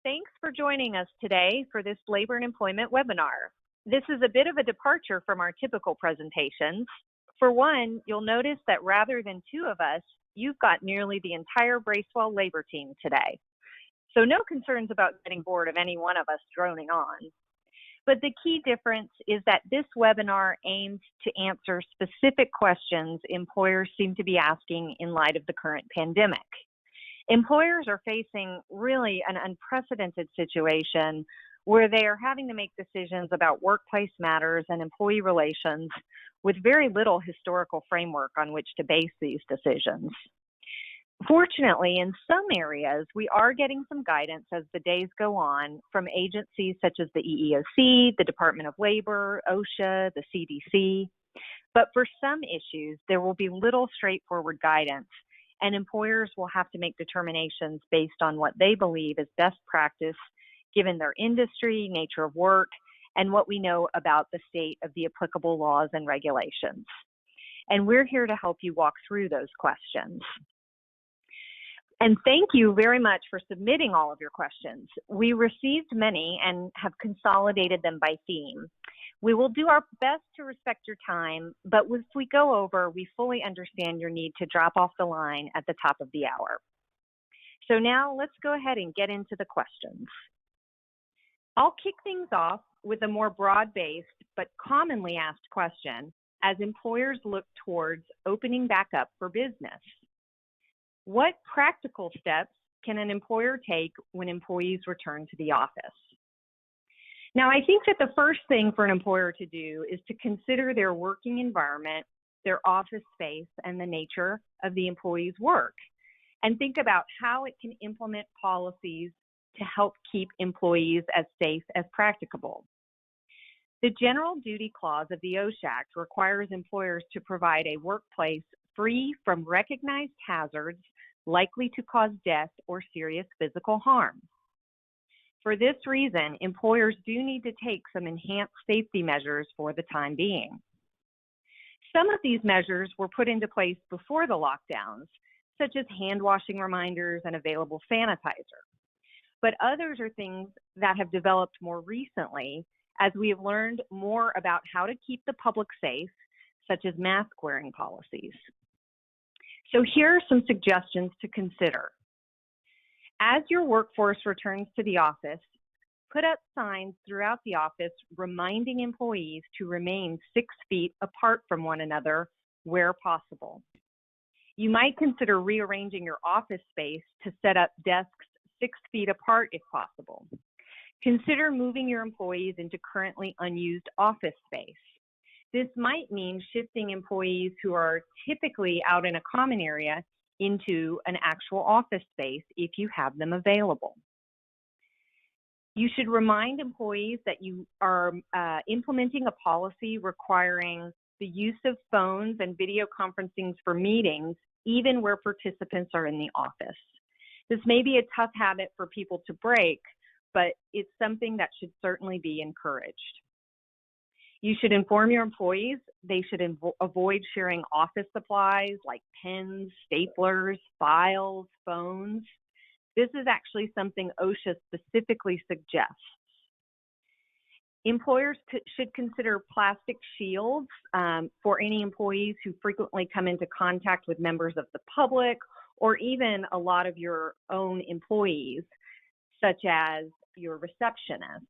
Thanks for joining us today for this labor and employment webinar. This is a bit of a departure from our typical presentations. For one, you'll notice that rather than two of us, you've got nearly the entire Bracewell labor team today. So no concerns about getting bored of any one of us droning on. But the key difference is that this webinar aims to answer specific questions employers seem to be asking in light of the current pandemic. Employers are facing really an unprecedented situation where they are having to make decisions about workplace matters and employee relations with very little historical framework on which to base these decisions. Fortunately, in some areas, we are getting some guidance as the days go on from agencies such as the EEOC, the Department of Labor, OSHA, the CDC. But for some issues, there will be little straightforward guidance, and employers will have to make determinations based on what they believe is best practice given their industry, nature of work, and what we know about the state of the applicable laws and regulations. And we're here to help you walk through those questions. And thank you very much for submitting all of your questions. We received many and have consolidated them by theme. We will do our best to respect your time, but if we go over, we fully understand your need to drop off the line at the top of the hour. So now let's go ahead and get into the questions. I'll kick things off with a more broad-based but commonly asked question as employers look towards opening back up for business. What practical steps can an employer take when employees return to the office? Now, I think that the first thing for an employer to do is to consider their working environment, their office space, and the nature of the employee's work, and think about how it can implement policies to help keep employees as safe as practicable. The General Duty Clause of the OSHA Act requires employers to provide a workplace free from recognized hazards likely to cause death or serious physical harm. For this reason, employers do need to take some enhanced safety measures for the time being. Some of these measures were put into place before the lockdowns, such as hand washing reminders and available sanitizer. But others are things that have developed more recently as we have learned more about how to keep the public safe, such as mask wearing policies. So here are some suggestions to consider. As your workforce returns to the office, put up signs throughout the office reminding employees to remain 6 feet apart from one another where possible. You might consider rearranging your office space to set up desks 6 feet apart if possible. Consider moving your employees into currently unused office space. This might mean shifting employees who are typically out in a common area into an actual office space if you have them available. You should remind employees that you are implementing a policy requiring the use of phones and video conferencing for meetings, even where participants are in the office. This may be a tough habit for people to break, but it's something that should certainly be encouraged. You should inform your employees they should avoid sharing office supplies like pens, staplers, files, phones. This is actually something OSHA specifically suggests. Employers should consider plastic shields for any employees who frequently come into contact with members of the public or even a lot of your own employees, such as your receptionist.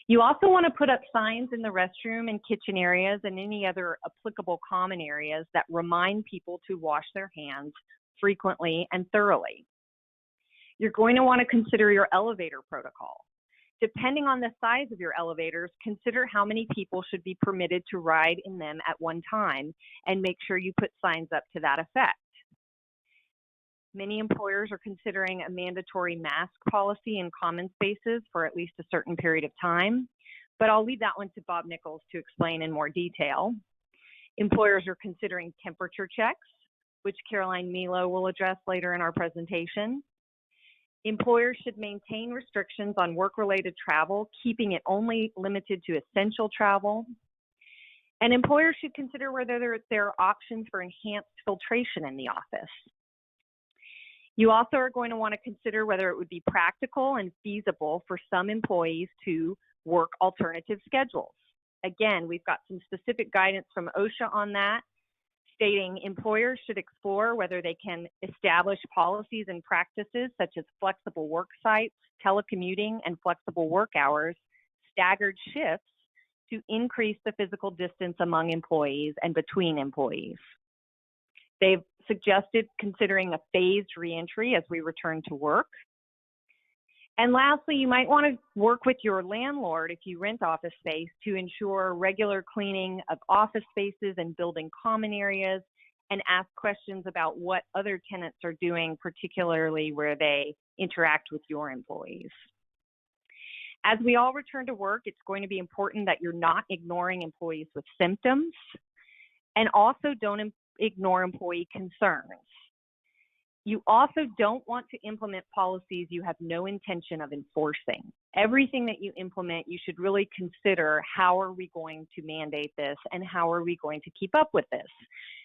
You also want to put up signs in the restroom and kitchen areas and any other applicable common areas that remind people to wash their hands frequently and thoroughly. You're going to want to consider your elevator protocol. Depending on the size of your elevators, consider how many people should be permitted to ride in them at one time and make sure you put signs up to that effect. Many employers are considering a mandatory mask policy in common spaces for at least a certain period of time, but I'll leave that one to Bob Nichols to explain in more detail. Employers are considering temperature checks, which Caroline Melo will address later in our presentation. Employers should maintain restrictions on work-related travel, keeping it only limited to essential travel. And employers should consider whether there are options for enhanced filtration in the office. You also are going to want to consider whether it would be practical and feasible for some employees to work alternative schedules. Again, we've got some specific guidance from OSHA on that, stating employers should explore whether they can establish policies and practices such as flexible work sites, telecommuting, and flexible work hours, staggered shifts to increase the physical distance among employees and between employees. They've suggested considering a phased reentry as we return to work. And lastly, you might want to work with your landlord if you rent office space to ensure regular cleaning of office spaces and building common areas, and ask questions about what other tenants are doing, particularly where they interact with your employees. As we all return to work, it's going to be important that you're not ignoring employees with symptoms, and also don't ignore employee concerns. You also don't want to implement policies you have no intention of enforcing. Everything that you implement, you should really consider, how are we going to mandate this and how are we going to keep up with this?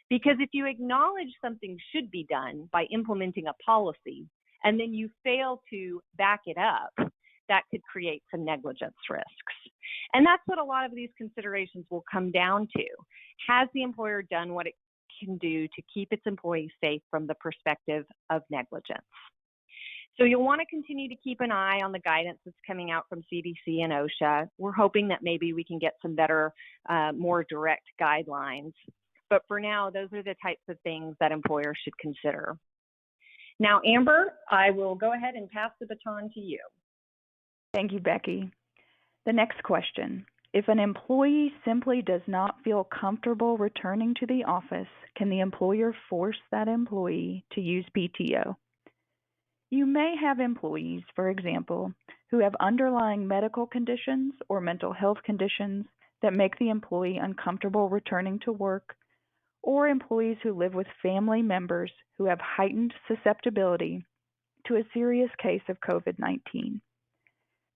Because if you acknowledge something should be done by implementing a policy and then you fail to back it up, that could create some negligence risks. And that's what a lot of these considerations will come down to. Has the employer done what it can do to keep its employees safe from the perspective of negligence? So you'll want to continue to keep an eye on the guidance that's coming out from CDC and OSHA. We're hoping that maybe we can get some better, more direct guidelines. But for now, those are the types of things that employers should consider. Now, Amber, I will go ahead and pass the baton to you. Thank you, Becky. The next question. If an employee simply does not feel comfortable returning to the office, can the employer force that employee to use PTO? You may have employees, for example, who have underlying medical conditions or mental health conditions that make the employee uncomfortable returning to work, or employees who live with family members who have heightened susceptibility to a serious case of COVID-19.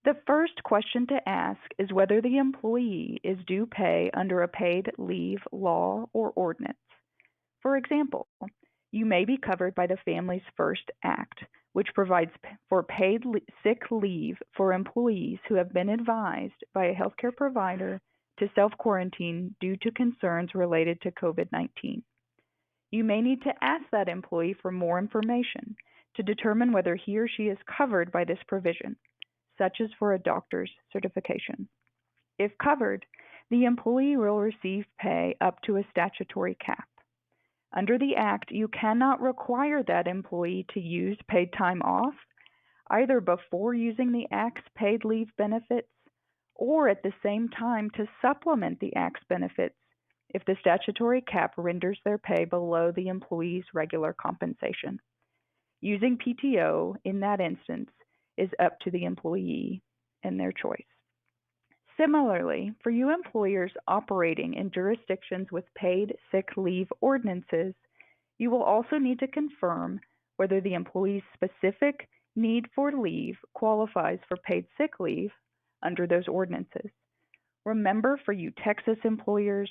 The first question to ask is whether the employee is due pay under a paid leave law or ordinance. For example, you may be covered by the Families First Act, which provides for paid sick leave for employees who have been advised by a healthcare provider to self-quarantine due to concerns related to COVID-19. You may need to ask that employee for more information to determine whether he or she is covered by this provision, such as for a doctor's certification. If covered, the employee will receive pay up to a statutory cap. Under the Act, you cannot require that employee to use paid time off, either before using the Act's paid leave benefits or at the same time to supplement the Act's benefits if the statutory cap renders their pay below the employee's regular compensation. Using PTO in that instance is up to the employee and their choice. Similarly, for you employers operating in jurisdictions with paid sick leave ordinances, you will also need to confirm whether the employee's specific need for leave qualifies for paid sick leave under those ordinances. Remember, for you Texas employers,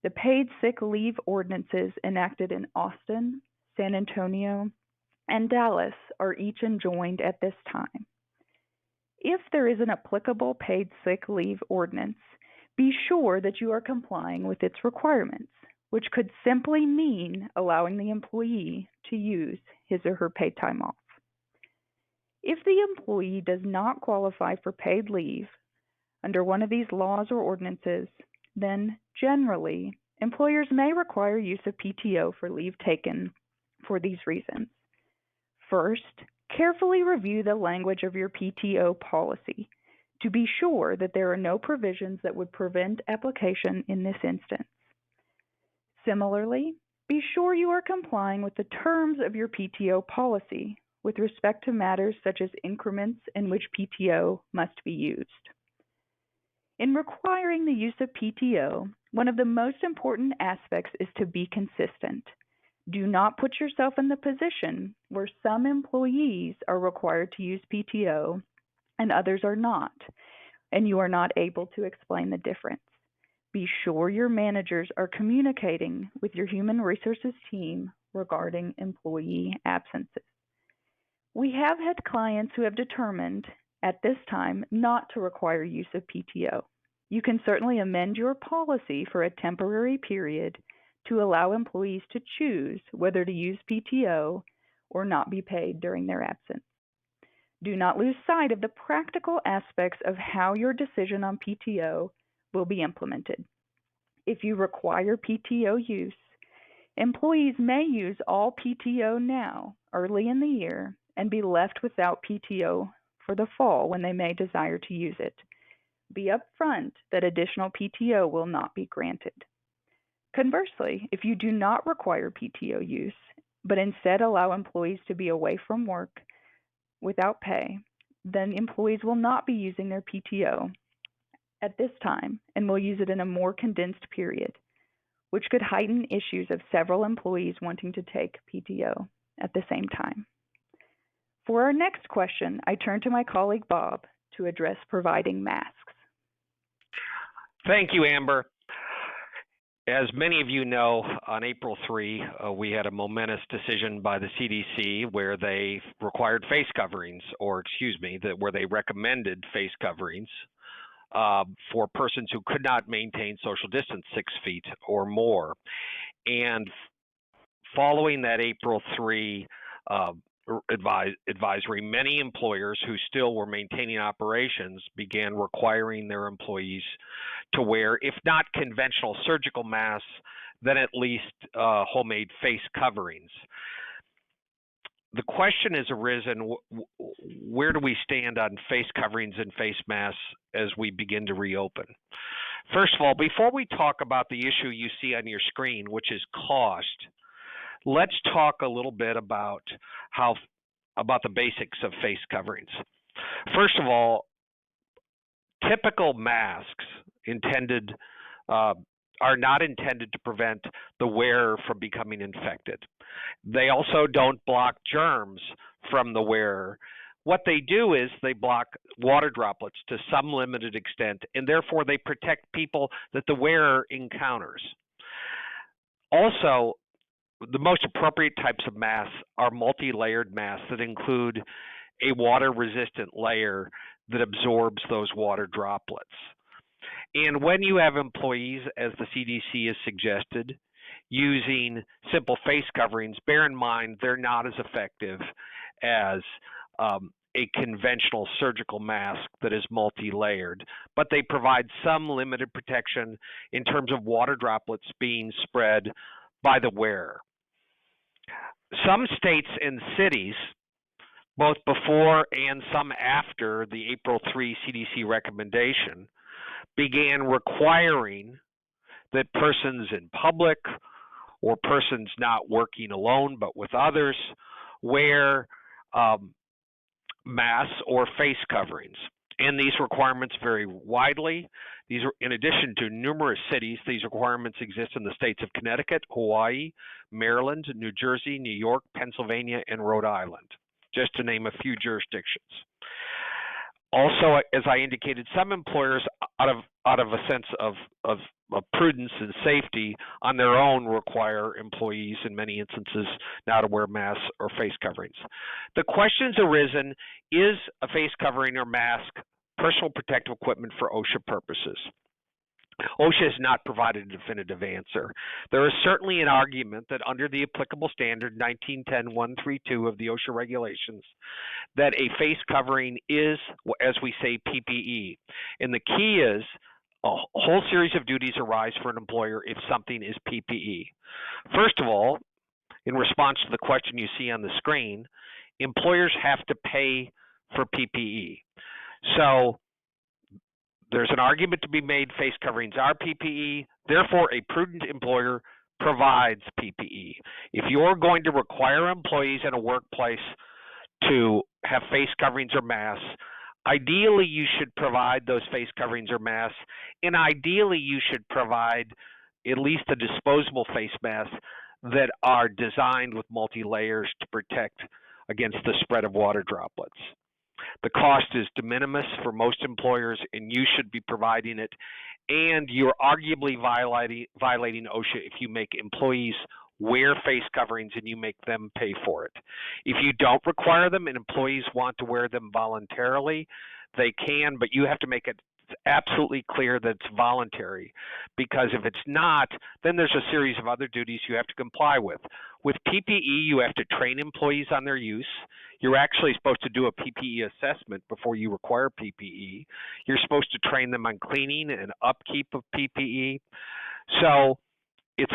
the paid sick leave ordinances enacted in Austin, San Antonio, and Dallas are each enjoined at this time. If there is an applicable paid sick leave ordinance, be sure that you are complying with its requirements, which could simply mean allowing the employee to use his or her paid time off. If the employee does not qualify for paid leave under one of these laws or ordinances, then generally, employers may require use of PTO for leave taken for these reasons. First, carefully review the language of your PTO policy to be sure that there are no provisions that would prevent application in this instance. Similarly, be sure you are complying with the terms of your PTO policy with respect to matters such as increments in which PTO must be used. In requiring the use of PTO, one of the most important aspects is to be consistent. Do not put yourself in the position where some employees are required to use PTO and others are not, and you are not able to explain the difference. Be sure your managers are communicating with your human resources team regarding employee absences. We have had clients who have determined at this time not to require use of PTO. You can certainly amend your policy for a temporary period to allow employees to choose whether to use PTO or not be paid during their absence. Do not lose sight of the practical aspects of how your decision on PTO will be implemented. If you require PTO use, employees may use all PTO now, early in the year, and be left without PTO for the fall when they may desire to use it. Be upfront that additional PTO will not be granted. Conversely, if you do not require PTO use, but instead allow employees to be away from work without pay, then employees will not be using their PTO at this time and will use it in a more condensed period, which could heighten issues of several employees wanting to take PTO at the same time. For our next question, I turn to my colleague Bob to address providing masks. Thank you, Amber. As many of you know, on April 3, we had a momentous decision by the CDC where they required face coverings, where they recommended face coverings for persons who could not maintain social distance 6 feet or more. And following that April 3 advisory, many employers who still were maintaining operations began requiring their employees to wear, if not conventional surgical masks, then at least homemade face coverings. The question has arisen, where do we stand on face coverings and face masks as we begin to reopen? First of all, before we talk about the issue you see on your screen, which is cost, let's talk a little bit about the basics of face coverings. First of all, typical masks are not intended to prevent the wearer from becoming infected. They also don't block germs from the wearer. What they do is they block water droplets to some limited extent, and therefore they protect people that the wearer encounters. Also, the most appropriate types of masks are multi-layered masks that include a water-resistant layer that absorbs those water droplets. And when you have employees, as the CDC has suggested, using simple face coverings, bear in mind they're not as effective as a conventional surgical mask that is multi-layered, but they provide some limited protection in terms of water droplets being spread by the wearer. Some states and cities, both before and some after the April 3 CDC recommendation, began requiring that persons in public or persons not working alone but with others wear masks or face coverings. And these requirements vary widely. These are, in addition to numerous cities, these requirements exist in the states of Connecticut, Hawaii, Maryland, New Jersey, New York, Pennsylvania, and Rhode Island, just to name a few jurisdictions. Also, as I indicated, some employers, out of a sense of prudence and safety on their own, require employees in many instances now to wear masks or face coverings. The question's arisen, is a face covering or mask personal protective equipment for OSHA purposes? OSHA has not provided a definitive answer. There is certainly an argument that under the applicable standard 1910-132 of the OSHA regulations, that a face covering is, as we say, PPE. And the key is a whole series of duties arise for an employer if something is PPE. First of all, in response to the question you see on the screen, employers have to pay for PPE. So there's an argument to be made face coverings are PPE, therefore a prudent employer provides PPE. If you're going to require employees in a workplace to have face coverings or masks, ideally you should provide those face coverings or masks, and ideally you should provide at least a disposable face mask that are designed with multi-layers to protect against the spread of water droplets. The cost is de minimis for most employers, and you should be providing it. And you're arguably violating OSHA if you make employees wear face coverings and you make them pay for it. If you don't require them and employees want to wear them voluntarily, they can, but you have to make it absolutely clear that it's voluntary, because if it's not, then there's a series of other duties you have to comply with. With PPE, you have to train employees on their use. You're actually supposed to do a PPE assessment before you require PPE. You're supposed to train them on cleaning and upkeep of PPE. So it's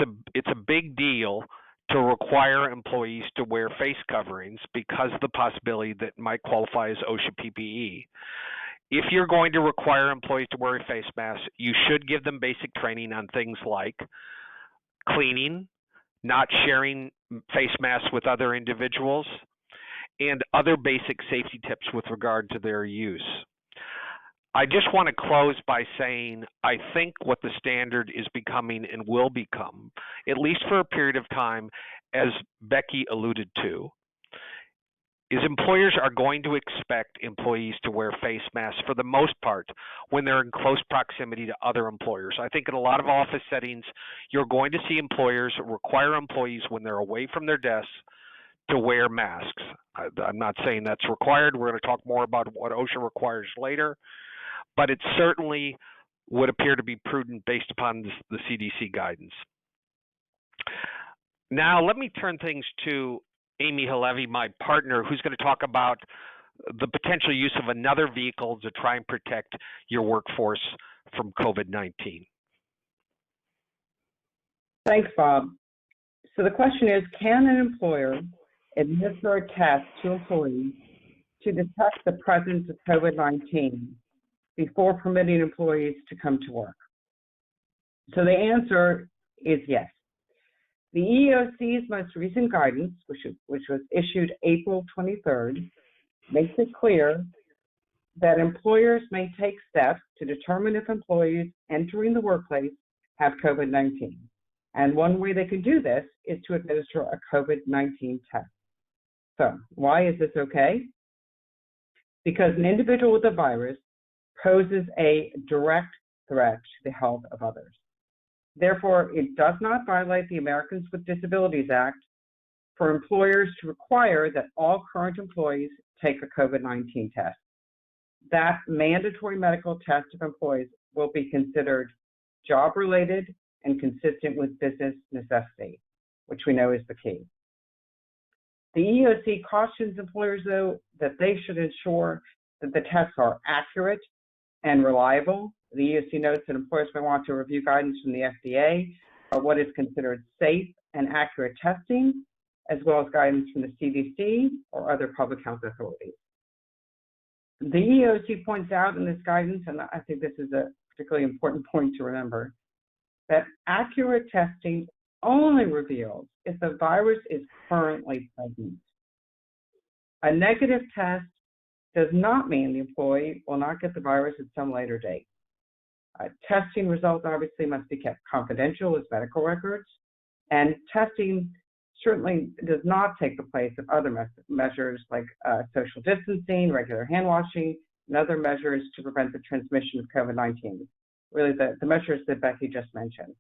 a big deal to require employees to wear face coverings because of the possibility that it might qualify as OSHA PPE. If you're going to require employees to wear a face mask, you should give them basic training on things like cleaning, not sharing face masks with other individuals, and other basic safety tips with regard to their use. I just want to close by saying I think what the standard is becoming and will become, at least for a period of time, as Becky alluded to, is employers are going to expect employees to wear face masks for the most part when they're in close proximity to other employers. I think in a lot of office settings, you're going to see employers require employees when they're away from their desks to wear masks. I'm not saying that's required. We're going to talk more about what OSHA requires later, but it certainly would appear to be prudent based upon the CDC guidance. Now, let me turn things to Amy Halevy, my partner, who's going to talk about the potential use of another vehicle to try and protect your workforce from COVID-19. Thanks, Bob. So the question is, can an employer administer a test to employees to detect the presence of COVID-19 before permitting employees to come to work? So the answer is yes. The EEOC's most recent guidance, which was issued April 23rd, makes it clear that employers may take steps to determine if employees entering the workplace have COVID-19. And one way they can do this is to administer a COVID-19 test. So why is this okay? Because an individual with the virus poses a direct threat to the health of others. Therefore, it does not violate the Americans with Disabilities Act for employers to require that all current employees take a COVID-19 test. That mandatory medical test of employees will be considered job-related and consistent with business necessity, which we know is the key. The EEOC cautions employers, though, that they should ensure that the tests are accurate and reliable. The EEOC notes that employers may want to review guidance from the FDA on what is considered safe and accurate testing, as well as guidance from the CDC or other public health authorities. The EEOC points out in this guidance, and I think this is a particularly important point to remember, that accurate testing only reveals if the virus is currently present. A negative test does not mean the employee will not get the virus at some later date. Testing results obviously must be kept confidential as medical records, and testing certainly does not take the place of other measures like social distancing, regular hand washing, and other measures to prevent the transmission of COVID-19, really the measures that Becky just mentioned.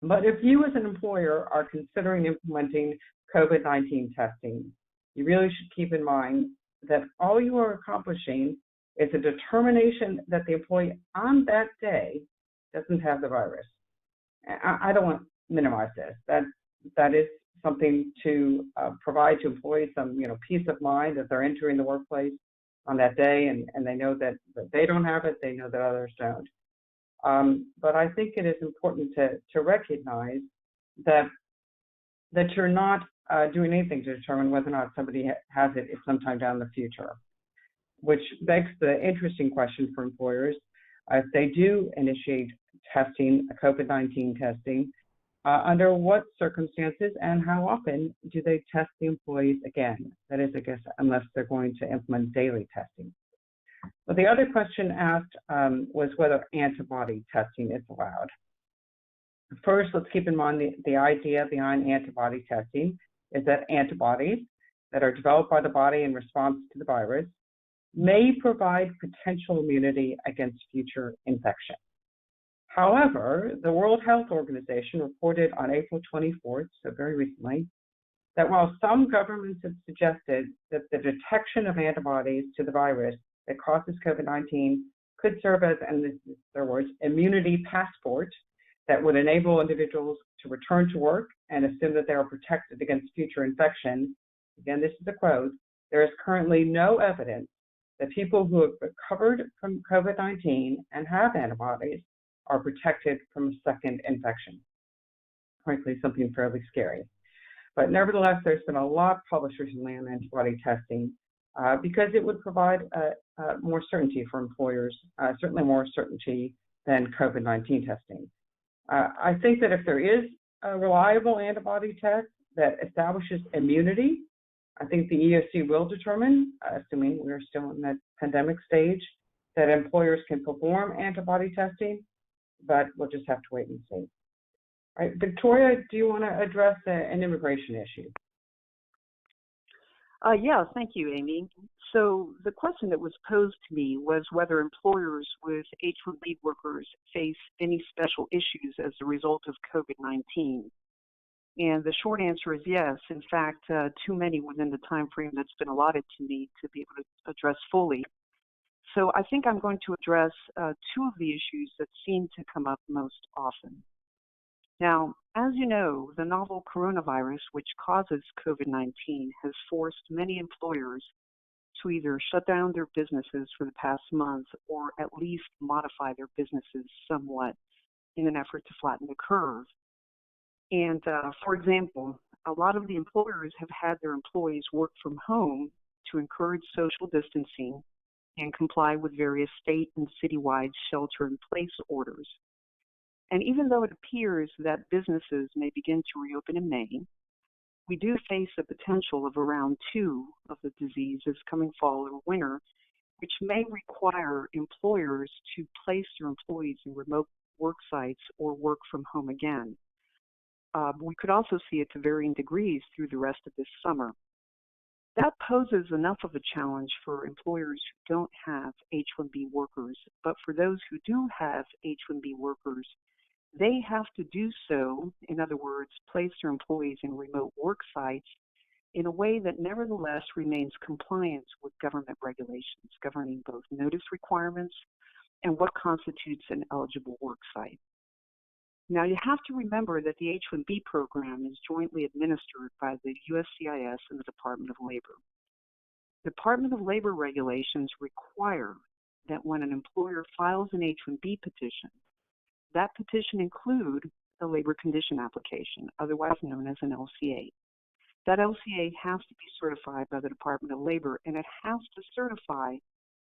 But if you as an employer are considering implementing COVID-19 testing, you really should keep in mind that all you are accomplishing is a determination that the employee on that day doesn't have the virus. I don't want to minimize this. That is something to provide to employees some peace of mind that they're entering the workplace on that day, and they know that they don't have it, they know that others don't. But I think it is important to recognize that you're not doing anything to determine whether or not somebody has it sometime down the future, which begs the interesting question for employers. If they do initiate testing, COVID-19 testing, under what circumstances and how often do they test the employees again? That is, I guess, unless they're going to implement daily testing. But the other question asked was whether antibody testing is allowed. First, let's keep in mind the idea behind antibody testing is that antibodies that are developed by the body in response to the virus may provide potential immunity against future infection. However, the World Health Organization reported on April 24th, so very recently, that while some governments have suggested that the detection of antibodies to the virus that causes COVID-19 could serve as, and this is their words, immunity passport that would enable individuals to return to work and assume that they are protected against future infection. Again, this is a quote: there is currently no evidence that people who have recovered from COVID-19 and have antibodies are protected from a second infection. Frankly, something fairly scary. But nevertheless, there's been a lot published recently on antibody testing because it would provide more certainty for employers, certainly more certainty than COVID-19 testing. I think that if there is a reliable antibody test that establishes immunity, I think the EOC will determine, assuming we're still in that pandemic stage, that employers can perform antibody testing, but we'll just have to wait and see. All right, Victoria, do you want to address an immigration issue? Yeah, thank you, Amy. So the question that was posed to me was whether employers with H-1B workers face any special issues as a result of COVID-19. And the short answer is yes. In fact, too many within the time frame that's been allotted to me to be able to address fully. So I think I'm going to address two of the issues that seem to come up most often. Now, as you know, the novel coronavirus, which causes COVID-19, has forced many employers to either shut down their businesses for the past month or at least modify their businesses somewhat in an effort to flatten the curve. And for example, a lot of the employers have had their employees work from home to encourage social distancing and comply with various state and citywide shelter-in-place orders. And even though it appears that businesses may begin to reopen in May, we do face a potential of around 2 of the diseases coming fall or winter, which may require employers to place their employees in remote work sites or work from home again. We could also see it to varying degrees through the rest of this summer. That poses enough of a challenge for employers who don't have H-1B workers, but for those who do have H-1B workers, they have to do so, in other words, place their employees in remote work sites in a way that nevertheless remains compliant with government regulations governing both notice requirements and what constitutes an eligible work site. Now, you have to remember that the H-1B program is jointly administered by the USCIS and the Department of Labor. Department of Labor regulations require that when an employer files an H-1B petition, that petition include a labor condition application, otherwise known as an LCA. That LCA has to be certified by the Department of Labor, and it has to certify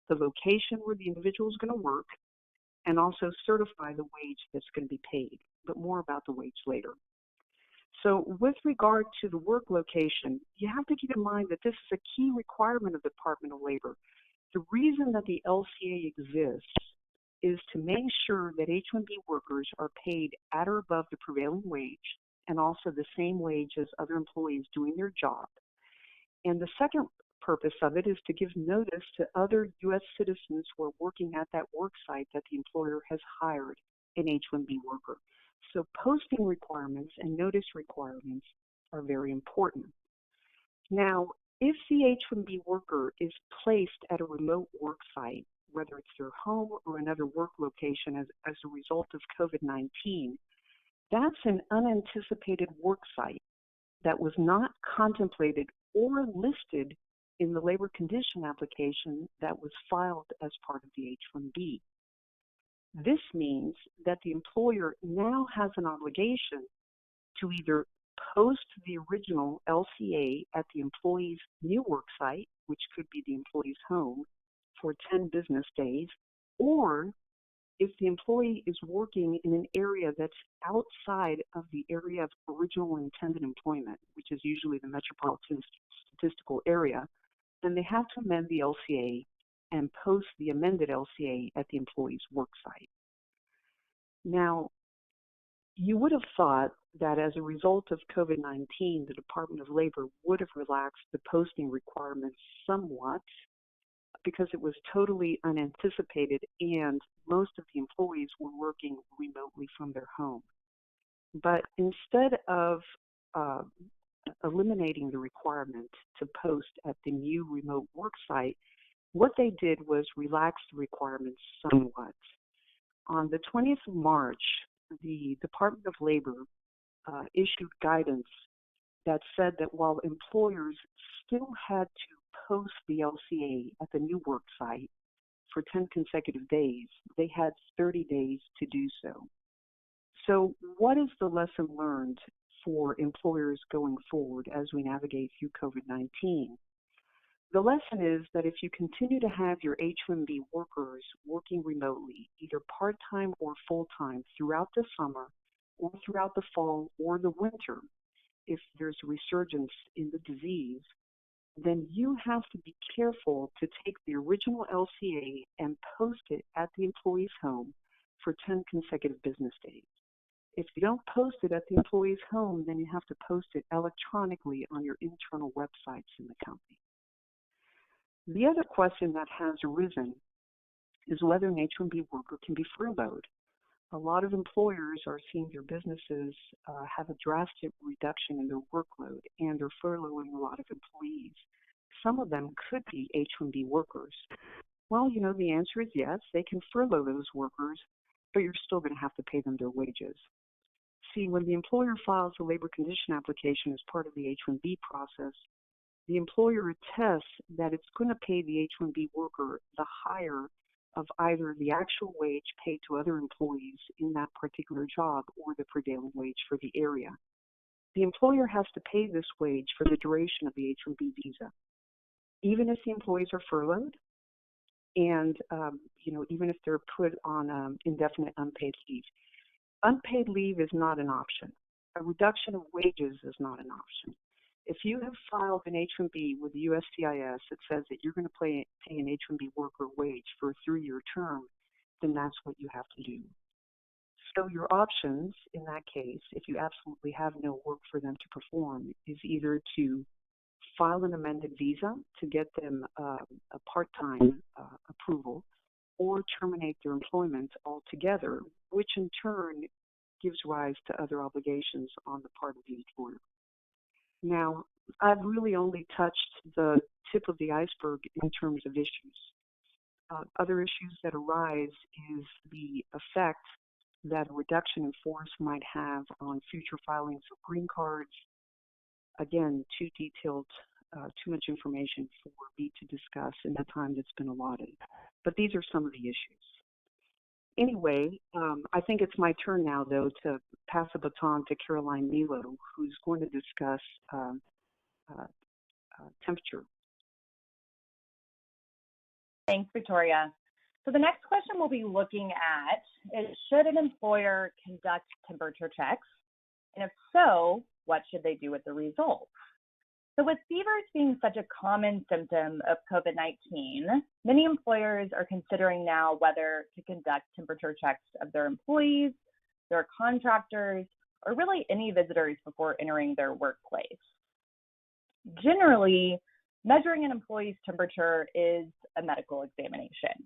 the location where the individual is going to work and also certify the wage that's going to be paid, but more about the wage later. So with regard to the work location, you have to keep in mind that this is a key requirement of the Department of Labor. The reason that the LCA exists is to make sure that H-1B workers are paid at or above the prevailing wage and also the same wage as other employees doing their job. And the second purpose of it is to give notice to other U.S. citizens who are working at that work site that the employer has hired an H-1B worker. So posting requirements and notice requirements are very important. Now, if the H-1B worker is placed at a remote work site, whether it's their home or another work location as a result of COVID-19, that's an unanticipated work site that was not contemplated or listed in the labor condition application that was filed as part of the H-1B. This means that the employer now has an obligation to either post the original LCA at the employee's new work site, which could be the employee's home, for 10 business days, or if the employee is working in an area that's outside of the area of original intended employment, which is usually the metropolitan statistical area, then they have to amend the LCA and post the amended LCA at the employee's work site. Now, you would have thought that as a result of COVID-19, the Department of Labor would have relaxed the posting requirements somewhat, because it was totally unanticipated and most of the employees were working remotely from their home. But instead of eliminating the requirement to post at the new remote work site, what they did was relax the requirements somewhat. On the 20th of March, the Department of Labor issued guidance that said that while employers still had to post the LCA at the new work site for 10 consecutive days, they had 30 days to do so. So what is the lesson learned for employers going forward as we navigate through COVID-19? The lesson is that if you continue to have your H-1B workers working remotely, either part-time or full-time throughout the summer or throughout the fall or the winter, if there's a resurgence in the disease, then you have to be careful to take the original LCA and post it at the employee's home for 10 consecutive business days. If you don't post it at the employee's home, then you have to post it electronically on your internal websites in the company. The other question that has arisen is whether an H-1B worker can be furloughed. A lot of employers are seeing their businesses have a drastic reduction in their workload, and they're furloughing a lot of employees. Some of them could be H-1B workers. Well, the answer is yes, they can furlough those workers, but you're still going to have to pay them their wages. See, when the employer files a labor condition application as part of the H-1B process, the employer attests that it's going to pay the H-1B worker the higher of either the actual wage paid to other employees in that particular job or the prevailing wage for the area. The employer has to pay this wage for the duration of the H-1B visa, even if the employees are furloughed and, even if they're put on indefinite unpaid leave. Unpaid leave is not an option. A reduction of wages is not an option. If you have filed an H-1B with the USCIS that says that you're going to pay an H-1B worker wage for a 3-year term, then that's what you have to do. So your options in that case, if you absolutely have no work for them to perform, is either to file an amended visa to get them a part-time approval, or terminate their employment altogether, which in turn gives rise to other obligations on the part of the employer. Now, I've really only touched the tip of the iceberg in terms of issues. Other issues that arise is the effect that a reduction in force might have on future filings of green cards. Again, too detailed, too much information for me to discuss in the time that's been allotted. But these are some of the issues. Anyway, I think it's my turn now, though, to pass the baton to Caroline Melo, who's going to discuss temperature. Thanks, Victoria. So the next question we'll be looking at is, should an employer conduct temperature checks? And if so, what should they do with the results? So with fevers being such a common symptom of COVID-19, many employers are considering now whether to conduct temperature checks of their employees, their contractors, or really any visitors before entering their workplace. Generally, measuring an employee's temperature is a medical examination.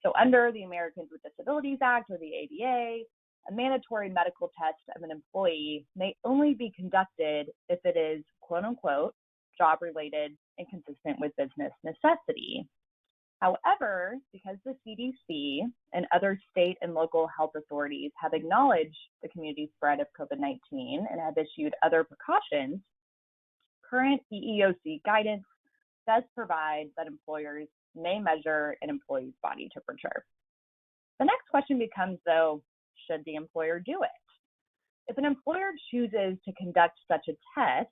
So under the Americans with Disabilities Act or the ADA, a mandatory medical test of an employee may only be conducted if it is, quote unquote, job related and consistent with business necessity. However, because the CDC and other state and local health authorities have acknowledged the community spread of COVID-19 and have issued other precautions, current EEOC guidance does provide that employers may measure an employee's body temperature. The next question becomes, though, should the employer do it? If an employer chooses to conduct such a test,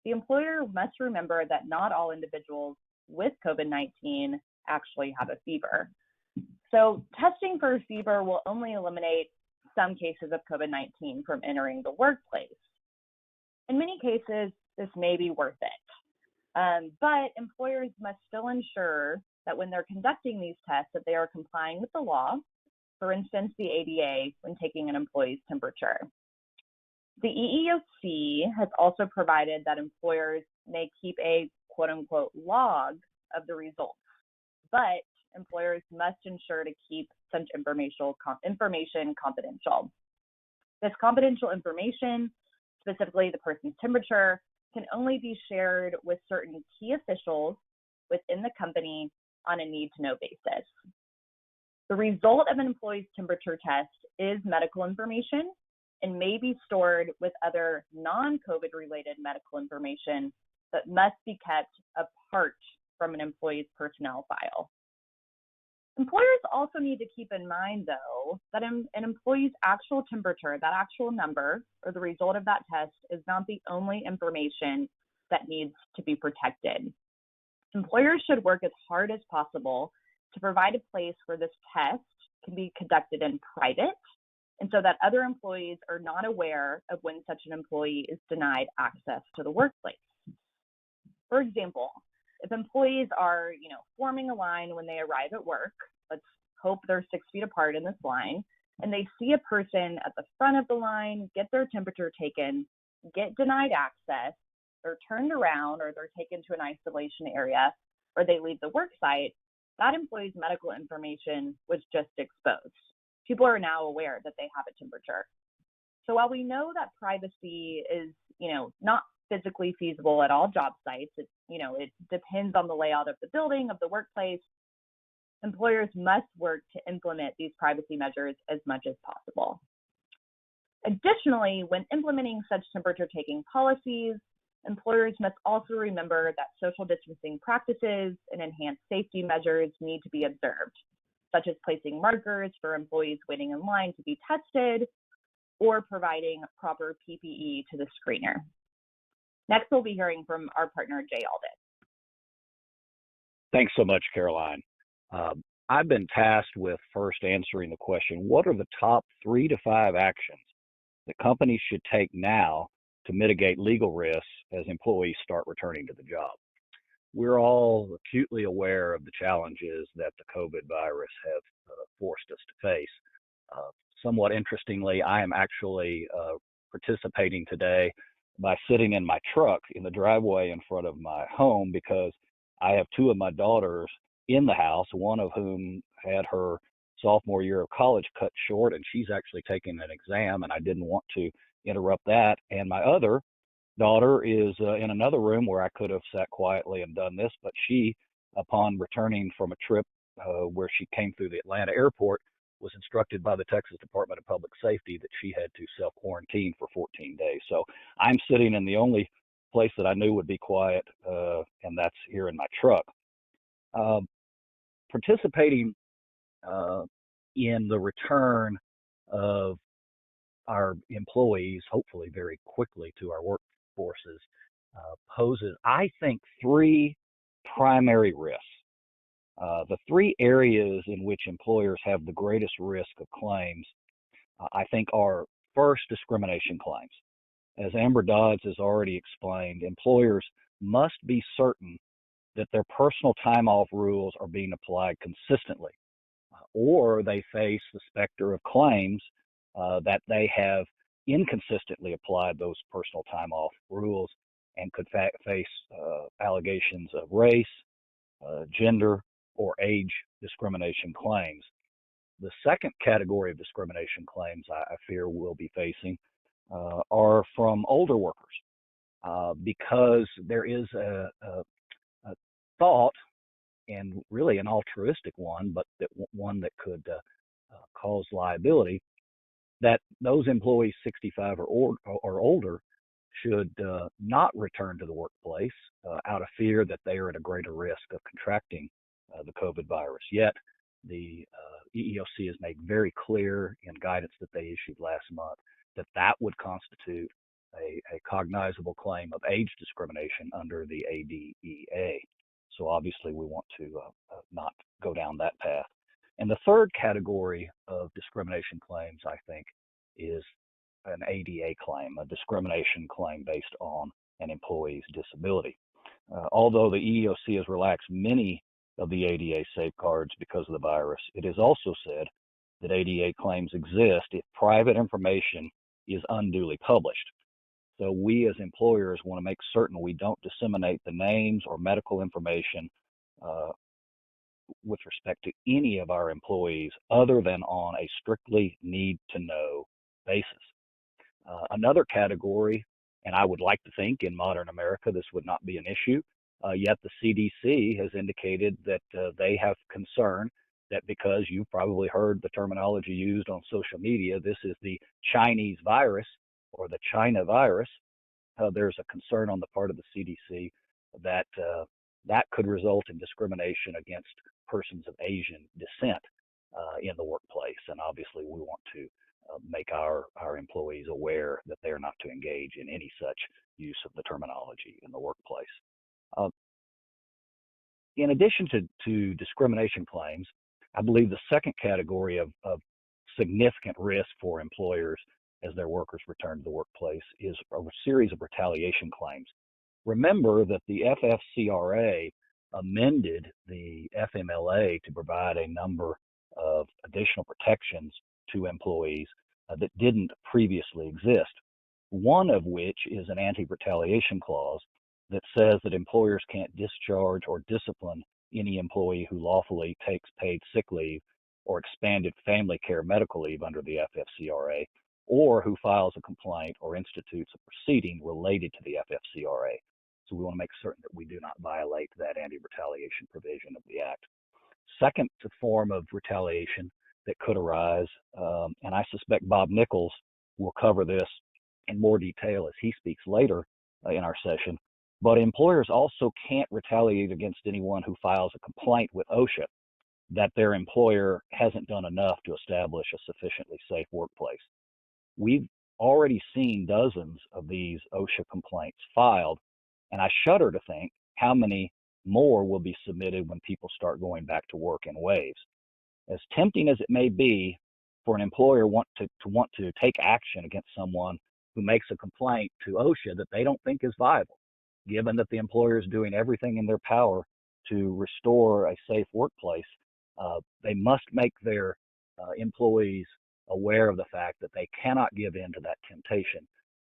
the employer must remember that not all individuals with COVID-19 actually have a fever. So testing for a fever will only eliminate some cases of COVID-19 from entering the workplace. In many cases, this may be worth it. But employers must still ensure that when they're conducting these tests that they are complying with the law, for instance, the ADA, when taking an employee's temperature. The EEOC has also provided that employers may keep a quote-unquote log of the results. but employers must ensure to keep such information confidential. This confidential information, specifically the person's temperature, can only be shared with certain key officials within the company on a need-to-know basis. The result of an employee's temperature test is medical information and may be stored with other non-COVID related medical information that must be kept apart from an employee's personnel file. Employers also need to keep in mind, though, that an employee's actual temperature, that actual number, or the result of that test is not the only information that needs to be protected. Employers should work as hard as possible to provide a place where this test can be conducted in private, and so that other employees are not aware of when such an employee is denied access to the workplace. For example, if employees are, forming a line when they arrive at work, let's hope they're 6 feet apart in this line, and they see a person at the front of the line, get their temperature taken, get denied access, they're turned around or they're taken to an isolation area, or they leave the work site, that employee's medical information was just exposed. People are now aware that they have a temperature. So while we know that privacy is, not physically feasible at all job sites, it depends on the layout of the building, of the workplace, employers must work to implement these privacy measures as much as possible. Additionally, when implementing such temperature taking policies, employers must also remember that social distancing practices and enhanced safety measures need to be observed, such as placing markers for employees waiting in line to be tested or providing proper PPE to the screener. Next, we'll be hearing from our partner, Jay Aldis. Thanks so much, Caroline. I've been tasked with first answering the question, what are the top 3 to 5 actions that companies should take now to mitigate legal risks as employees start returning to the job? We're all acutely aware of the challenges that the COVID virus have forced us to face. Somewhat interestingly, I am actually participating today by sitting in my truck in the driveway in front of my home because I have 2 of my daughters in the house, one of whom had her sophomore year of college cut short, and she's actually taking an exam, and I didn't want to interrupt that. And my other daughter is in another room where I could have sat quietly and done this, but she, upon returning from a trip where she came through the Atlanta airport, was instructed by the Texas Department of Public Safety that she had to self-quarantine for 14 days. So I'm sitting in the only place that I knew would be quiet, and that's here in my truck. Participating in the return of our employees, hopefully very quickly, to our workforces poses, I think, 3 primary risks. The 3 areas in which employers have the greatest risk of claims, I think, are first, discrimination claims. As Amber Dodds has already explained, employers must be certain that their personal time off rules are being applied consistently, or they face the specter of claims that they have inconsistently applied those personal time off rules and could face allegations of race, gender, or age discrimination claims. The second category of discrimination claims I fear we'll be facing are from older workers, because there is a thought, and really an altruistic one, but one that could cause liability, that those employees 65 or older should not return to the workplace out of fear that they are at a greater risk of contracting the COVID virus. Yet, the EEOC has made very clear in guidance that they issued last month that would constitute a cognizable claim of age discrimination under the ADEA. So obviously we want to not go down that path. And the third category of discrimination claims, I think, is an ADA claim, a discrimination claim based on an employee's disability. Although the EEOC has relaxed many of the ADA safeguards because of the virus, it has also said that ADA claims exist if private information is unduly published. So we as employers want to make certain we don't disseminate the names or medical information with respect to any of our employees other than on a strictly need-to-know basis. Another category, and I would like to think in modern America this would not be an issue, yet the CDC has indicated that they have concern that because you've probably heard the terminology used on social media, this is the Chinese virus or the China virus. There's a concern on the part of the CDC that that could result in discrimination against persons of Asian descent in the workplace. And obviously we want to make our employees aware that they're not to engage in any such use of the terminology in the workplace. In addition to discrimination claims, I believe the second category of significant risk for employers as their workers return to the workplace is a series of retaliation claims. Remember that the FFCRA amended the FMLA to provide a number of additional protections to employees that didn't previously exist, one of which is an anti-retaliation clause that says that employers can't discharge or discipline any employee who lawfully takes paid sick leave or expanded family care medical leave under the FFCRA, or who files a complaint or institutes a proceeding related to the FFCRA. So we want to make certain that we do not violate that anti-retaliation provision of the Act. Second form of retaliation that could arise, and I suspect Bob Nichols will cover this in more detail as he speaks later in our session, but employers also can't retaliate against anyone who files a complaint with OSHA that their employer hasn't done enough to establish a sufficiently safe workplace. We've already seen dozens of these OSHA complaints filed, and I shudder to think how many more will be submitted when people start going back to work in waves. As tempting as it may be for an employer want to take action against someone who makes a complaint to OSHA that they don't think is viable, given that the employer is doing everything in their power to restore a safe workplace, they must make their employees aware of the fact that they cannot give in to that temptation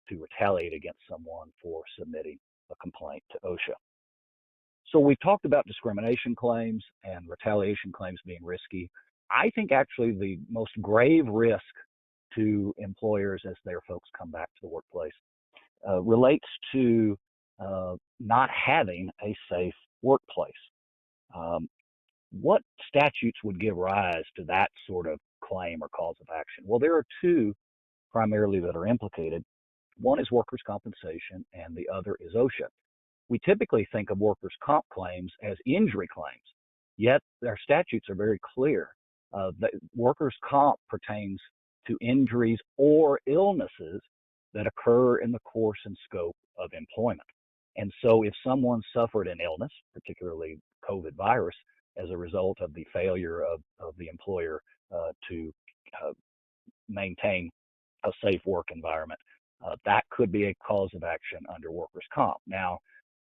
to retaliate against someone for submitting a complaint to OSHA. So we've talked about discrimination claims and retaliation claims being risky. I think actually the most grave risk to employers as their folks come back to the workplace relates to not having a safe workplace. What statutes would give rise to that sort of claim or cause of action? Well, there are two primarily that are implicated. One is workers' compensation and the other is OSHA. We typically think of workers' comp claims as injury claims, yet our statutes are very clear. That workers' comp pertains to injuries or illnesses that occur in the course and scope of employment. And so if someone suffered an illness, particularly COVID virus, as a result of the failure of the employer to maintain a safe work environment, that could be a cause of action under workers' comp. Now,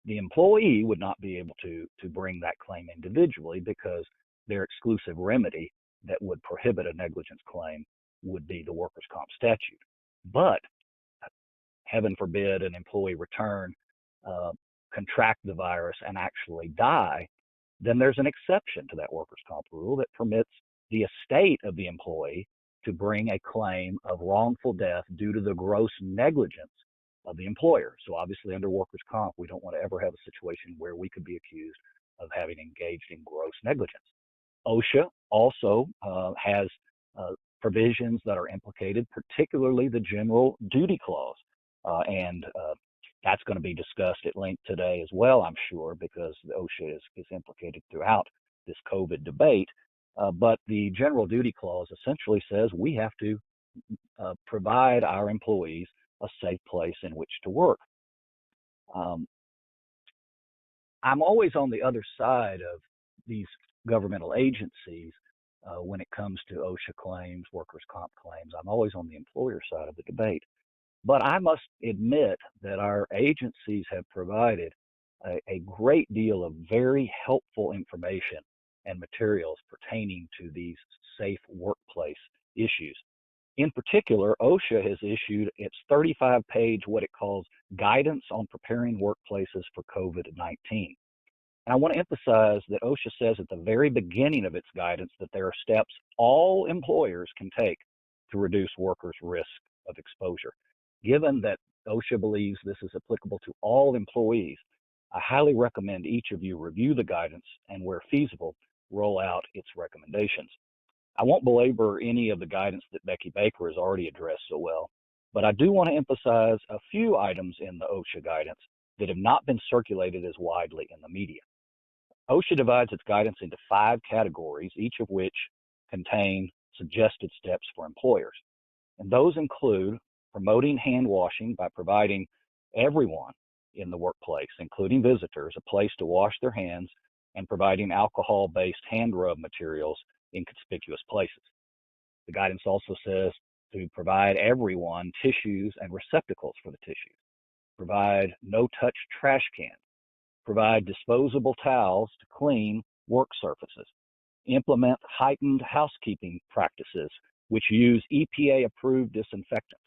the employee would not be able to bring that claim individually because their exclusive remedy that would prohibit a negligence claim would be the workers' comp statute. But heaven forbid an employee return, contract the virus and actually die, then there's an exception to that workers' comp rule that permits the estate of the employee to bring a claim of wrongful death due to the gross negligence of the employer. So obviously under workers' comp, we don't want to ever have a situation where we could be accused of having engaged in gross negligence. OSHA also has provisions that are implicated, particularly the general duty clause. And that's going to be discussed at length today as well, I'm sure, because the OSHA is implicated throughout this COVID debate. But the general duty clause essentially says we have to provide our employees a safe place in which to work. I'm always on the other side of these governmental agencies when it comes to OSHA claims, workers' comp claims. I'm always on the employer side of the debate. But I must admit that our agencies have provided a great deal of very helpful information and materials pertaining to these safe workplace issues. In particular, OSHA has issued its 35-page, what it calls, Guidance on Preparing Workplaces for COVID-19. And I want to emphasize that OSHA says at the very beginning of its guidance that there are steps all employers can take to reduce workers' risk of exposure. Given that OSHA believes this is applicable to all employees, I highly recommend each of you review the guidance and, where feasible, roll out its recommendations. I won't belabor any of the guidance that Becky Baker has already addressed so well, but I do want to emphasize a few items in the OSHA guidance that have not been circulated as widely in the media. OSHA divides its guidance into 5 categories, each of which contain suggested steps for employers. And those include promoting hand washing by providing everyone in the workplace, including visitors, a place to wash their hands, and providing alcohol-based hand rub materials in conspicuous places. The guidance also says to provide everyone tissues and receptacles for the tissues, provide no-touch trash cans, provide disposable towels to clean work surfaces, implement heightened housekeeping practices which use EPA-approved disinfectants,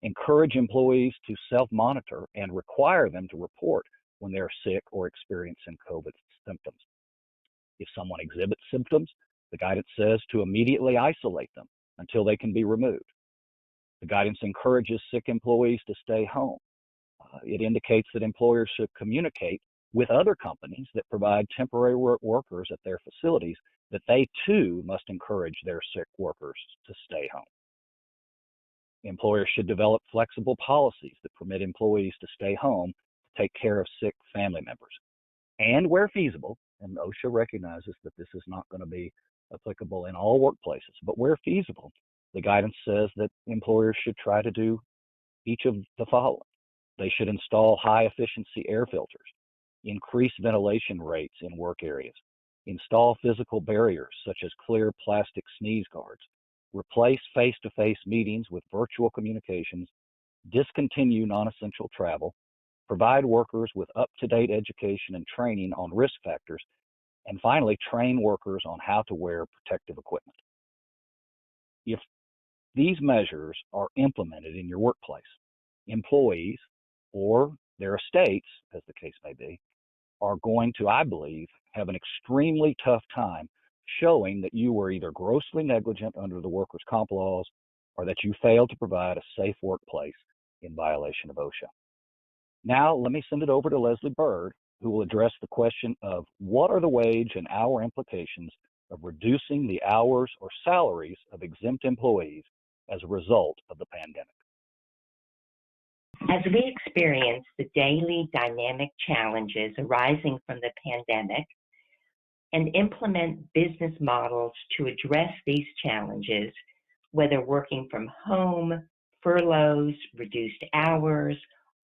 encourage employees to self-monitor and require them to report when they are sick or experiencing COVID symptoms. If someone exhibits symptoms, the guidance says to immediately isolate them until they can be removed. The guidance encourages sick employees to stay home. It indicates that employers should communicate with other companies that provide temporary workers at their facilities that they too must encourage their sick workers to stay home. Employers should develop flexible policies that permit employees to stay home to take care of sick family members. And where feasible, and OSHA recognizes that this is not going to be applicable in all workplaces, but where feasible, the guidance says that employers should try to do each of the following. They should install high-efficiency air filters, increase ventilation rates in work areas, install physical barriers such as clear plastic sneeze guards, replace face-to-face meetings with virtual communications, discontinue non-essential travel, provide workers with up-to-date education and training on risk factors, and finally, train workers on how to wear protective equipment. If these measures are implemented in your workplace, employees or their estates, as the case may be, are going to, I believe, have an extremely tough time showing that you were either grossly negligent under the workers' comp laws or that you failed to provide a safe workplace in violation of OSHA. Now, let me send it over to Selig Byrd, who will address the question of what are the wage and hour implications of reducing the hours or salaries of exempt employees as a result of the pandemic. As we experience the daily dynamic challenges arising from the pandemic and implement business models to address these challenges, whether working from home, furloughs, reduced hours,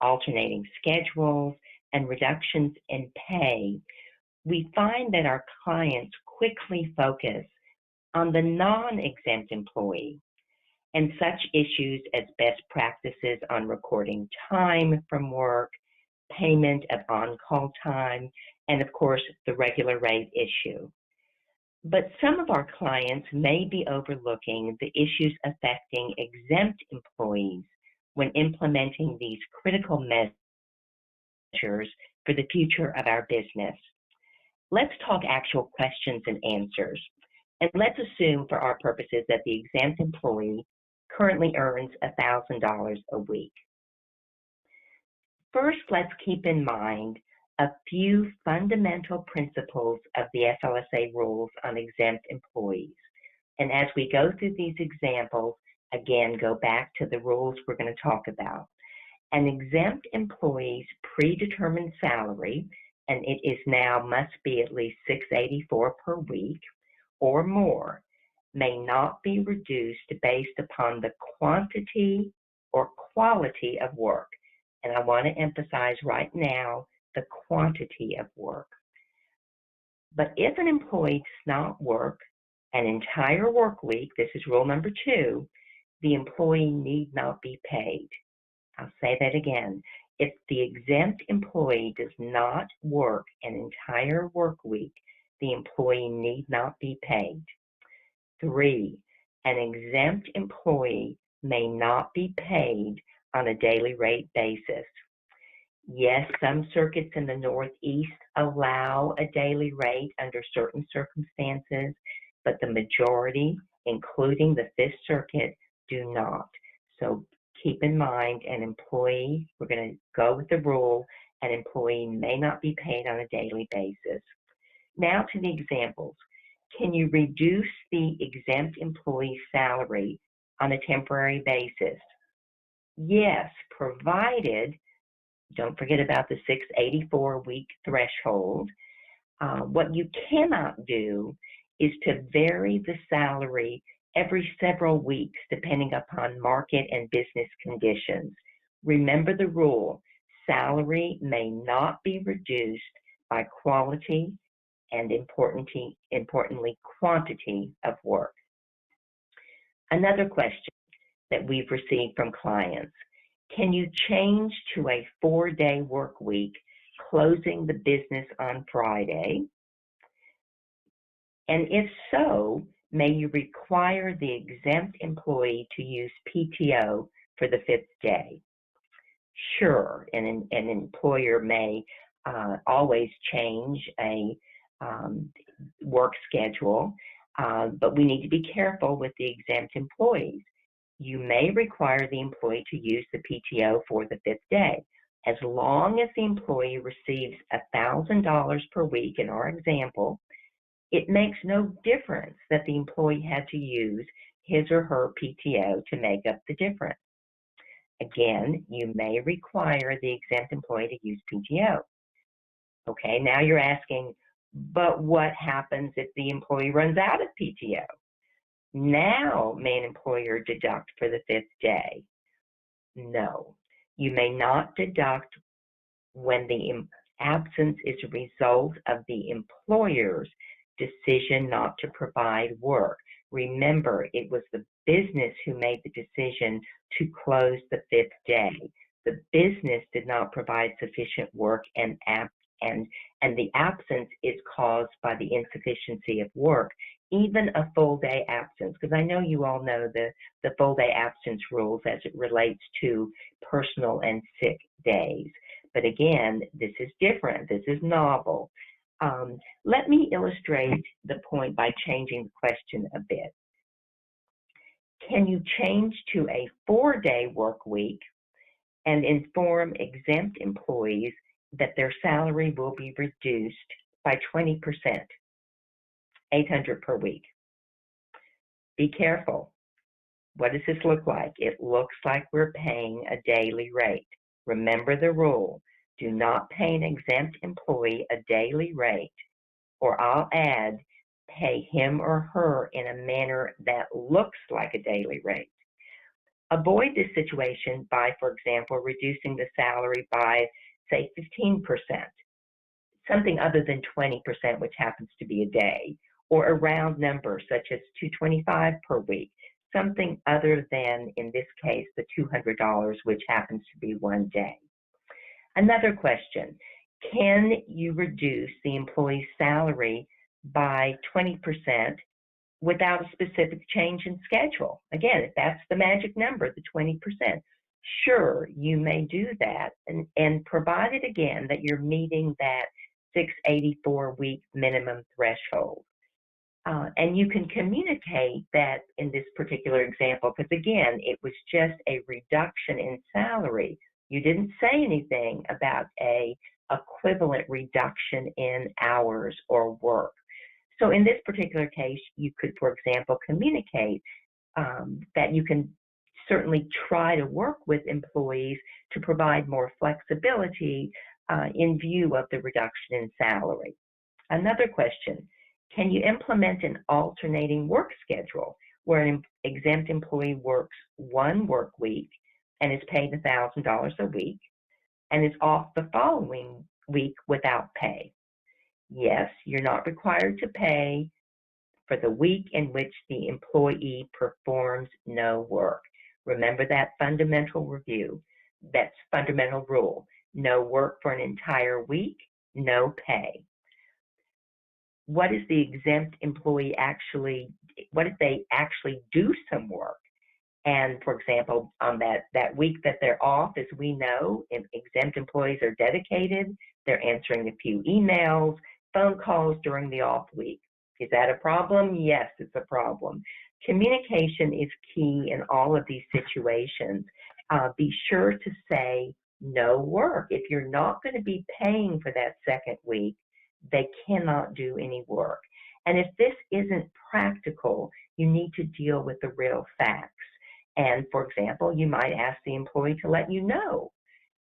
alternating schedules, and reductions in pay, we find that our clients quickly focus on the non-exempt employee and such issues as best practices on recording time from work, payment of on-call time, and of course, the regular rate issue. But some of our clients may be overlooking the issues affecting exempt employees when implementing these critical measures for the future of our business. Let's talk actual questions and answers. And let's assume for our purposes that the exempt employee currently earns $1,000 a week. First, let's keep in mind a few fundamental principles of the FLSA rules on exempt employees. And as we go through these examples, again, go back to the rules we're going to talk about. An exempt employee's predetermined salary, and it is now must be at least $684 per week or more, may not be reduced based upon the quantity or quality of work. And I want to emphasize right now the quantity of work. But if an employee does not work an entire work week, this is rule number 2, the employee need not be paid. I'll say that again. If the exempt employee does not work an entire work week, the employee need not be paid. 3, an exempt employee may not be paid on a daily rate basis. Yes, some circuits in the Northeast allow a daily rate under certain circumstances, but the majority, including the Fifth Circuit, do not. So keep in mind, an employee, we're going to go with the rule, an employee may not be paid on a daily basis. Now to the examples. Can you reduce the exempt employee's salary on a temporary basis? Yes, provided, don't forget about the 684-week threshold. What you cannot do is to vary the salary every several weeks depending upon market and business conditions. Remember the rule, salary may not be reduced by quality and importantly, quantity of work. Another question that we've received from clients, can you change to a 4-day work week, closing the business on Friday? And if so, may you require the exempt employee to use PTO for the 5th day? Sure, an employer may always change a work schedule, but we need to be careful with the exempt employees. You may require the employee to use the PTO for the 5th day. As long as the employee receives $1,000 per week in our example, it makes no difference that the employee had to use his or her PTO to make up the difference. Again, you may require the exempt employee to use PTO. Okay, now you're asking, but what happens if the employee runs out of PTO? Now may an employer deduct for the 5th day? No, you may not deduct when the absence is a result of the employer's decision not to provide work. Remember, it was the business who made the decision to close the 5th day. The business did not provide sufficient work, and the absence is caused by the insufficiency of work, even a full day absence, because I know you all know the full day absence rules as it relates to personal and sick days. But again, this is different. This is novel. Let me illustrate the point by changing the question a bit. Can you change to a 4-day work week and inform exempt employees that their salary will be reduced by 20%, $800 per week? Be careful. What does this look like? It looks like we're paying a daily rate. Remember the rule. Do not pay an exempt employee a daily rate, or I'll add, pay him or her in a manner that looks like a daily rate. Avoid this situation by, for example, reducing the salary by, say, 15%, something other than 20%, which happens to be a day, or a round number such as $225 per week, something other than, in this case, the $200, which happens to be 1 day. Another question, can you reduce the employee's salary by 20% without a specific change in schedule? Again, if that's the magic number, the 20%, sure, you may do that, and provided, again, that you're meeting that 684-week minimum threshold. And you can communicate that in this particular example, because again, it was just a reduction in salary. You didn't say anything about a equivalent reduction in hours or work. So in this particular case, you could, for example, communicate that you can certainly try to work with employees to provide more flexibility in view of the reduction in salary. Another question, can you implement an alternating work schedule where an exempt employee works 1 work week and is paid $1,000 a week and is off the following week without pay? Yes, you're not required to pay for the week in which the employee performs no work. Remember that fundamental rule. No work for an entire week, no pay. What is the exempt employee what if they actually do some work And for example, on that week that they're off, as we know, exempt employees are dedicated. They're answering a few emails, phone calls during the off week. Is that a problem? Yes, it's a problem. Communication is key in all of these situations. Be sure to say no work. If you're not going to be paying for that second week, they cannot do any work. And if this isn't practical, you need to deal with the real facts. And for example, you might ask the employee to let you know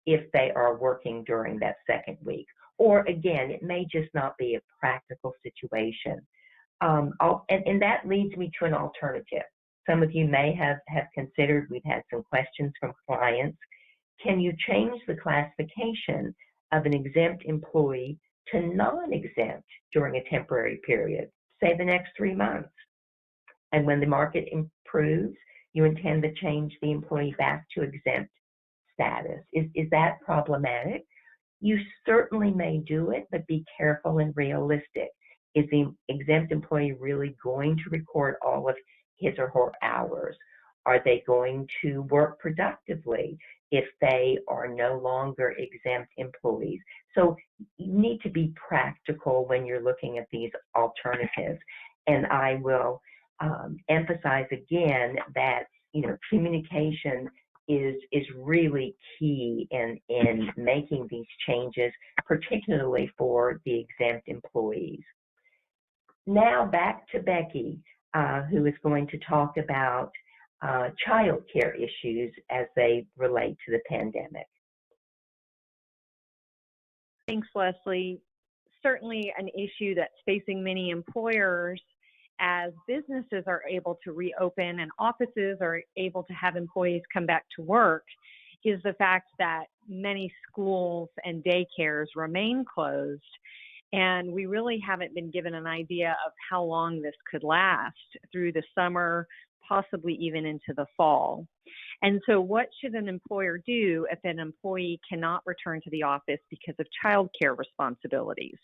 if they are working during that second week. Or again, it may just not be a practical situation. And that leads me to an alternative. Some of you may have considered, we've had some questions from clients, can you change the classification of an exempt employee to non-exempt during a temporary period, say the next 3 months? And when the market improves, you intend to change the employee back to exempt status. Is that problematic? You certainly may do it, but be careful and realistic. Is the exempt employee really going to record all of his or her hours? Are they going to work productively if they are no longer exempt employees? So you need to be practical when you're looking at these alternatives. And I will emphasize again that communication is really key in making these changes, particularly for the exempt employees. Now back to Becky, who is going to talk about childcare issues as they relate to the pandemic. Thanks, Leslie. Certainly an issue that's facing many employers as businesses are able to reopen and offices are able to have employees come back to work is the fact that many schools and daycares remain closed. And we really haven't been given an idea of how long this could last through the summer, possibly even into the fall. And so what should an employer do if an employee cannot return to the office because of childcare responsibilities?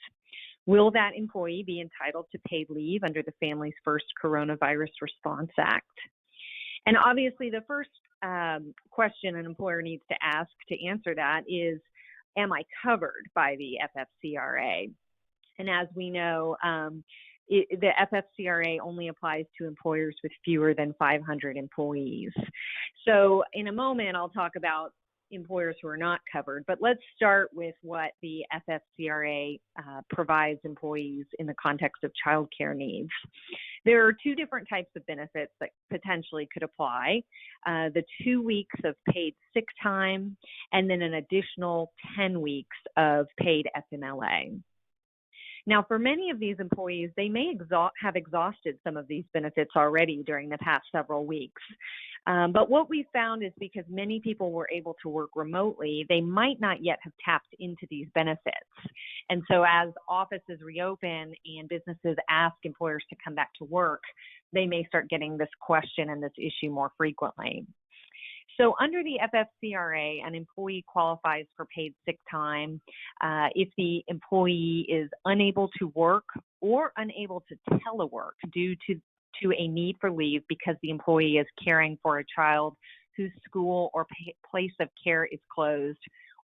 Will that employee be entitled to paid leave under the Families First Coronavirus Response Act? And obviously the first question an employer needs to ask to answer that is, am I covered by the FFCRA? And as we know, the FFCRA only applies to employers with fewer than 500 employees. So in a moment, I'll talk about employers who are not covered, but let's start with what the FFCRA provides employees in the context of childcare needs. There are two different types of benefits that potentially could apply, the 2 weeks of paid sick time, and then an additional 10 weeks of paid FMLA. Now, for many of these employees, they may have exhausted some of these benefits already during the past several weeks. But what we found is because many people were able to work remotely, they might not yet have tapped into these benefits. And so as offices reopen and businesses ask employers to come back to work, they may start getting this question and this issue more frequently. So under the FFCRA, an employee qualifies for paid sick time if the employee is unable to work or unable to telework due to a need for leave because the employee is caring for a child whose school or place of care is closed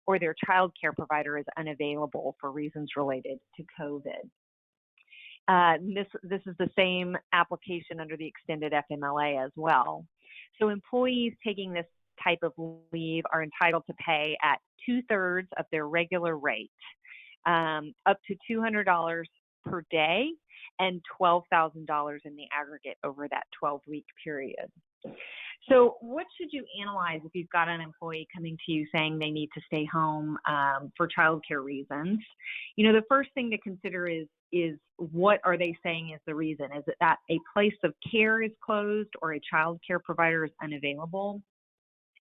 or their child care provider is unavailable for reasons related to COVID. This is the same application under the extended FMLA as well. So employees taking this type of leave are entitled to pay at 2/3 of their regular rate, up to $200 per day and $12,000 in the aggregate over that 12-week period. So what should you analyze if you've got an employee coming to you saying they need to stay home for childcare reasons? The first thing to consider is what are they saying is the reason? Is it that a place of care is closed or a child care provider is unavailable?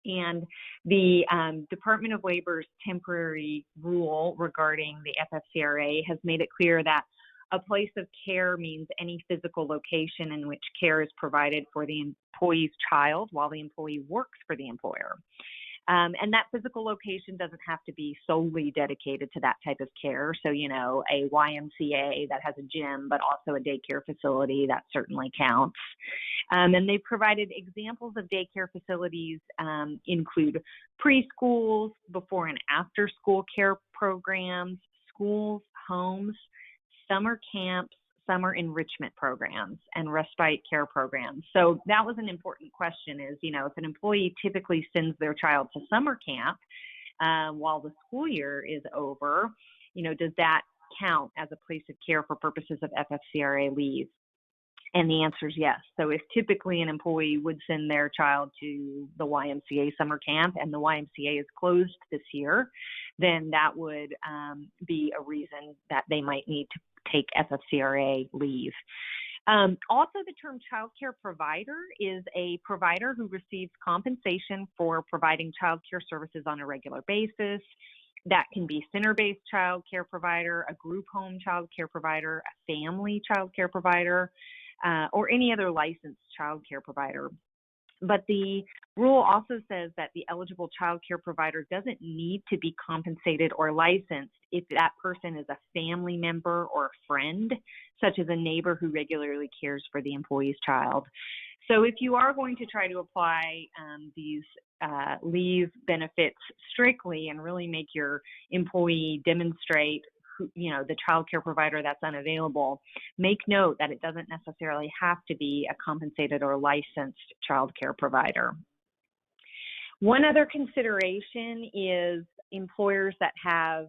And the Department of Labor's temporary rule regarding the FFCRA has made it clear that a place of care means any physical location in which care is provided for the employee's child while the employee works for the employer. And that physical location doesn't have to be solely dedicated to that type of care. So, a YMCA that has a gym, but also a daycare facility, that certainly counts. And they've provided examples of daycare facilities include preschools, before and after school care programs, schools, homes, summer camps, summer enrichment programs, and respite care programs. So that was an important question is, if an employee typically sends their child to summer camp while the school year is over, does that count as a place of care for purposes of FFCRA leave? And the answer is yes. So if typically an employee would send their child to the YMCA summer camp and the YMCA is closed this year, then that would be a reason that they might need to take FFCRA leave. Also, the term childcare provider is a provider who receives compensation for providing childcare services on a regular basis. That can be center-based childcare provider, a group home childcare provider, a family childcare provider, or any other licensed childcare provider. But the rule also says that the eligible childcare provider doesn't need to be compensated or licensed if that person is a family member or a friend, such as a neighbor who regularly cares for the employee's child. So if you are going to try to apply these leave benefits strictly and really make your employee demonstrate the child care provider that's unavailable, make note that it doesn't necessarily have to be a compensated or licensed child care provider. One other consideration is employers that have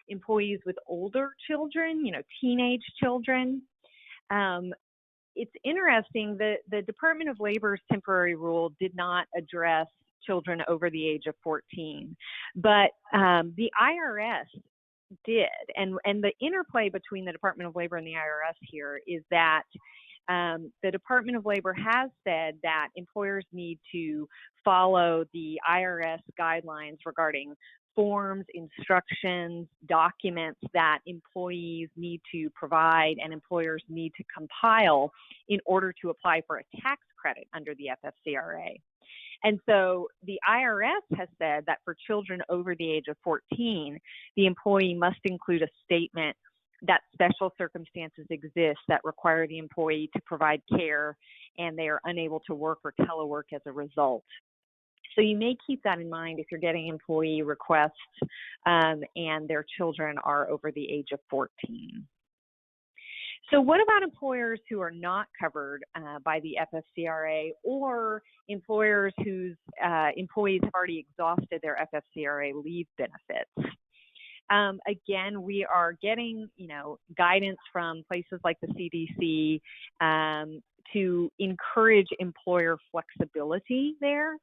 employees with older children, teenage children. It's interesting that the Department of Labor's temporary rule did not address children over the age of 14, but the IRS did. And the interplay between the Department of Labor and the IRS here is that the Department of Labor has said that employers need to follow the IRS guidelines regarding forms, instructions, documents that employees need to provide and employers need to compile in order to apply for a tax credit under the FFCRA. And so the IRS has said that for children over the age of 14, the employee must include a statement that special circumstances exist that require the employee to provide care and they are unable to work or telework as a result. So you may keep that in mind if you're getting employee requests and their children are over the age of 14. So what about employers who are not covered by the FFCRA or employers whose employees have already exhausted their FFCRA leave benefits? Again, we are getting, guidance from places like the CDC to encourage employer flexibility there.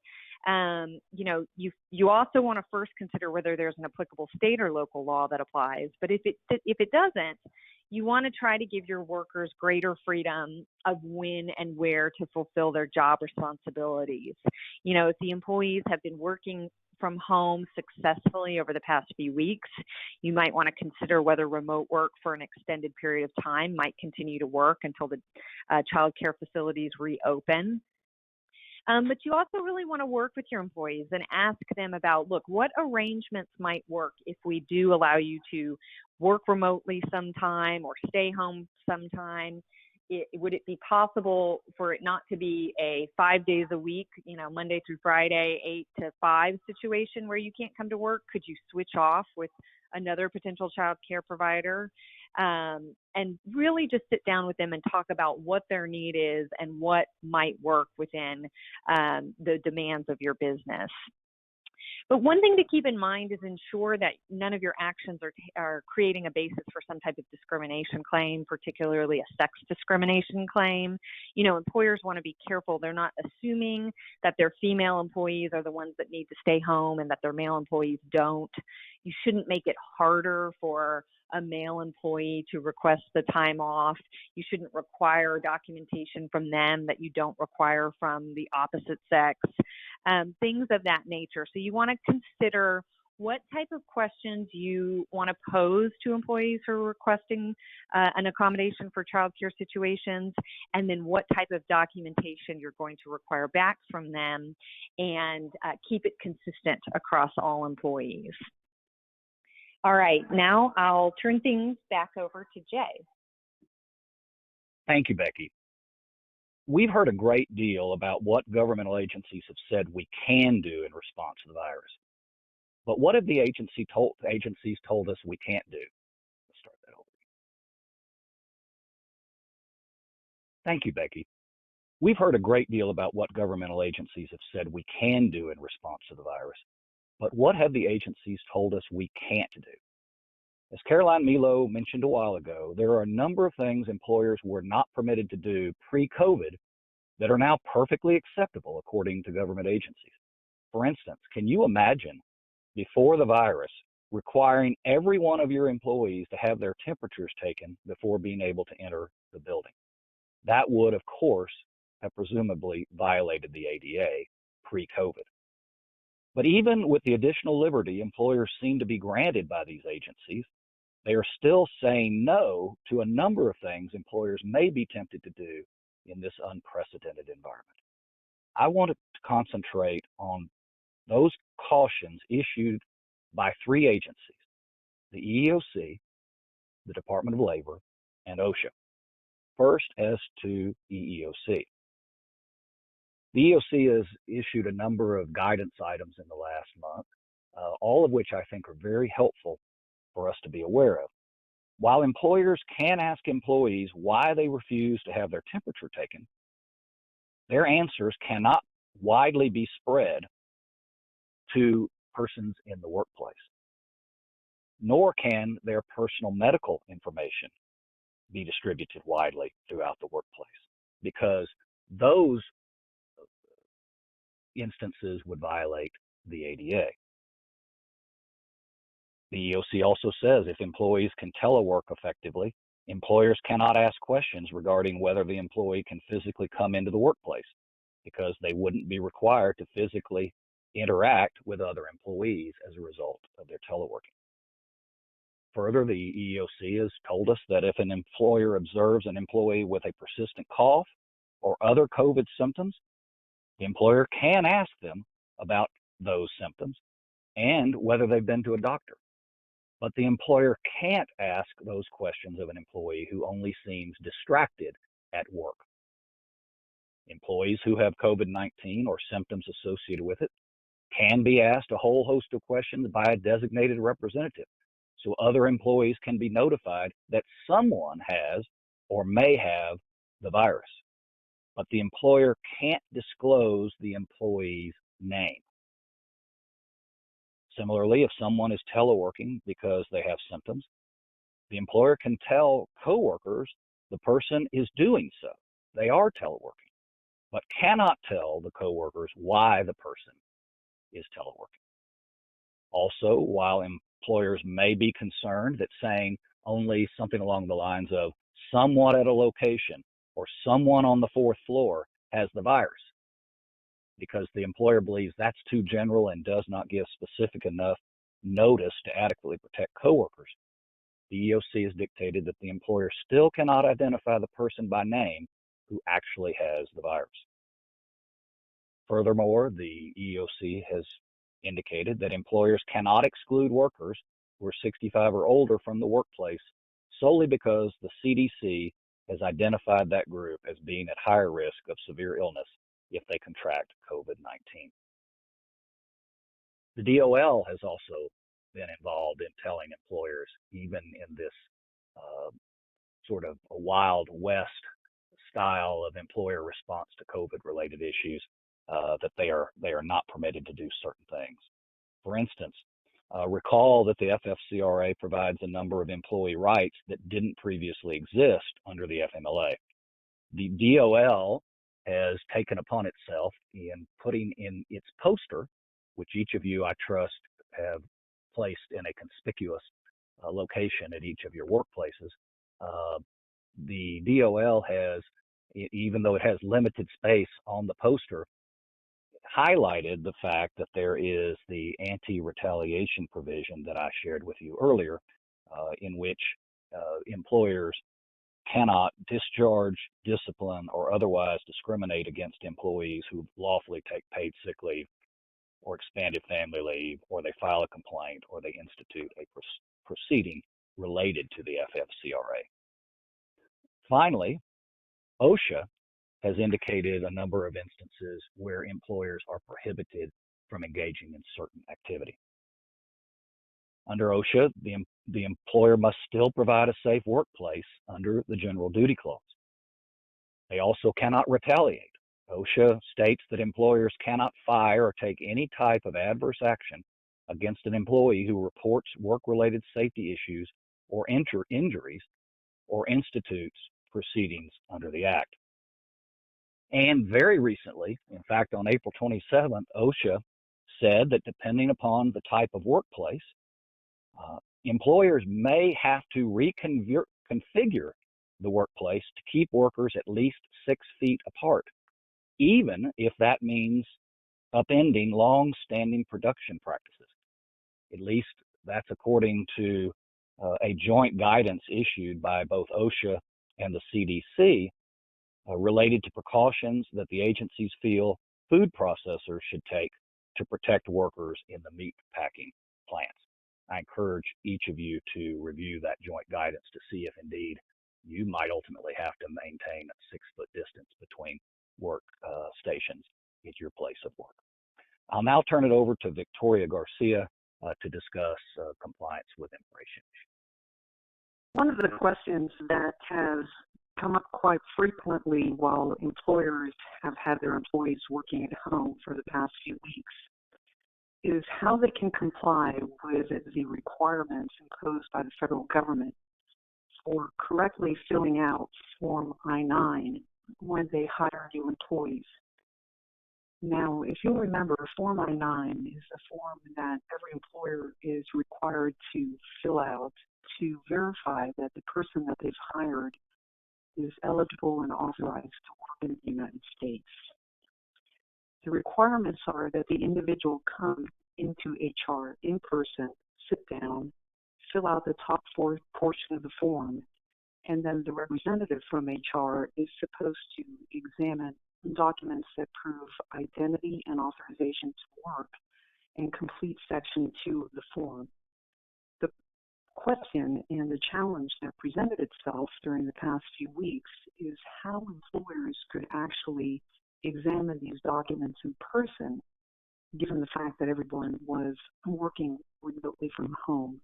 You also want to first consider whether there's an applicable state or local law that applies. But if it doesn't, you want to try to give your workers greater freedom of when and where to fulfill their job responsibilities. If the employees have been working from home successfully over the past few weeks, you might want to consider whether remote work for an extended period of time might continue to work until the child care facilities reopen. But you also really want to work with your employees and ask them about, look, what arrangements might work if we do allow you to work remotely sometime or stay home sometime? Would it be possible for it not to be a 5 days a week, Monday through Friday, 8 to 5 situation where you can't come to work? Could you switch off with another potential child care provider? And really just sit down with them and talk about what their need is and what might work within the demands of your business. But one thing to keep in mind is ensure that none of your actions are creating a basis for some type of discrimination claim, particularly a sex discrimination claim. Employers want to be careful. They're not assuming that their female employees are the ones that need to stay home and that their male employees don't. You shouldn't make it harder for a male employee to request the time off. You shouldn't require documentation from them that you don't require from the opposite sex, things of that nature. So you want to consider what type of questions you want to pose to employees who are requesting an accommodation for childcare situations, and then what type of documentation you're going to require back from them, and keep it consistent across all employees. All right, now I'll turn things back over to Jay. Thank you, Becky. We've heard a great deal about what governmental agencies have said we can do in response to the virus. But what have the agencies told us we can't do? Let's start that over. Thank you, Becky. We've heard a great deal about what governmental agencies have said we can do in response to the virus. But what have the agencies told us we can't do? As Caroline Melo mentioned a while ago, there are a number of things employers were not permitted to do pre-COVID that are now perfectly acceptable according to government agencies. For instance, can you imagine before the virus requiring every one of your employees to have their temperatures taken before being able to enter the building? That would, of course, have presumably violated the ADA pre-COVID. But even with the additional liberty employers seem to be granted by these agencies, they are still saying no to a number of things employers may be tempted to do in this unprecedented environment. I want to concentrate on those cautions issued by three agencies, the EEOC, the Department of Labor, and OSHA. First, as to EEOC. The EEOC has issued a number of guidance items in the last month, all of which I think are very helpful for us to be aware of. While employers can ask employees why they refuse to have their temperature taken, their answers cannot widely be spread to persons in the workplace, nor can their personal medical information be distributed widely throughout the workplace, because those instances would violate the ADA. The EEOC also says if employees can telework effectively, employers cannot ask questions regarding whether the employee can physically come into the workplace, because they wouldn't be required to physically interact with other employees as a result of their teleworking. Further, the EEOC has told us that if an employer observes an employee with a persistent cough or other COVID symptoms, the employer can ask them about those symptoms and whether they've been to a doctor. But the employer can't ask those questions of an employee who only seems distracted at work. Employees who have COVID-19 or symptoms associated with it can be asked a whole host of questions by a designated representative, so other employees can be notified that someone has or may have the virus. But the employer can't disclose the employee's name. Similarly, if someone is teleworking because they have symptoms, the employer can tell coworkers the person is doing so. They are teleworking, but cannot tell the coworkers why the person is teleworking. Also, while employers may be concerned that saying only something along the lines of someone at a location or someone on the fourth floor has the virus, because the employer believes that's too general and does not give specific enough notice to adequately protect coworkers, the EEOC has dictated that the employer still cannot identify the person by name who actually has the virus. Furthermore, the EEOC has indicated that employers cannot exclude workers who are 65 or older from the workplace solely because the CDC has identified that group as being at higher risk of severe illness if they contract COVID-19. The DOL has also been involved in telling employers, even in this sort of a Wild West style of employer response to COVID-related issues, that they are not permitted to do certain things. For instance, recall that the FFCRA provides a number of employee rights that didn't previously exist under the FMLA. The DOL has taken upon itself in putting in its poster, which each of you, I trust, have placed in a conspicuous location at each of your workplaces. The DOL has, even though it has limited space on the poster, highlighted the fact that there is the anti-retaliation provision that I shared with you earlier, in which employers cannot discharge, discipline, or otherwise discriminate against employees who lawfully take paid sick leave or expanded family leave, or they file a complaint, or they institute a proceeding related to the FFCRA. Finally, OSHA has indicated a number of instances where employers are prohibited from engaging in certain activity. Under OSHA, the employer must still provide a safe workplace under the General Duty Clause. They also cannot retaliate. OSHA states that employers cannot fire or take any type of adverse action against an employee who reports work-related safety issues or injuries or institutes proceedings under the Act. And very recently, in fact, on April 27th, OSHA said that depending upon the type of workplace, employers may have to reconfigure the workplace to keep workers at least 6 feet apart, even if that means upending long-standing production practices. At least that's according to a joint guidance issued by both OSHA and the CDC related to precautions that the agencies feel food processors should take to protect workers in the meat packing plants. I encourage each of you to review that joint guidance to see if indeed you might ultimately have to maintain a 6-foot distance between work stations at your place of work. I'll now turn it over to Victoria Garcia to discuss compliance with immigration. One of the questions that has come up quite frequently while employers have had their employees working at home for the past few weeks is how they can comply with the requirements imposed by the federal government for correctly filling out Form I-9 when they hire new employees. Now, if you'll remember, Form I-9 is a form that every employer is required to fill out to verify that the person that they've hired is eligible and authorized to work in the United States. The requirements are that the individual come into HR in person, sit down, fill out the top portion of the form, and then the representative from HR is supposed to examine documents that prove identity and authorization to work and complete Section 2 of the form. The question and the challenge that presented itself during the past few weeks is how employers could actually examine these documents in person, given the fact that everyone was working remotely from home.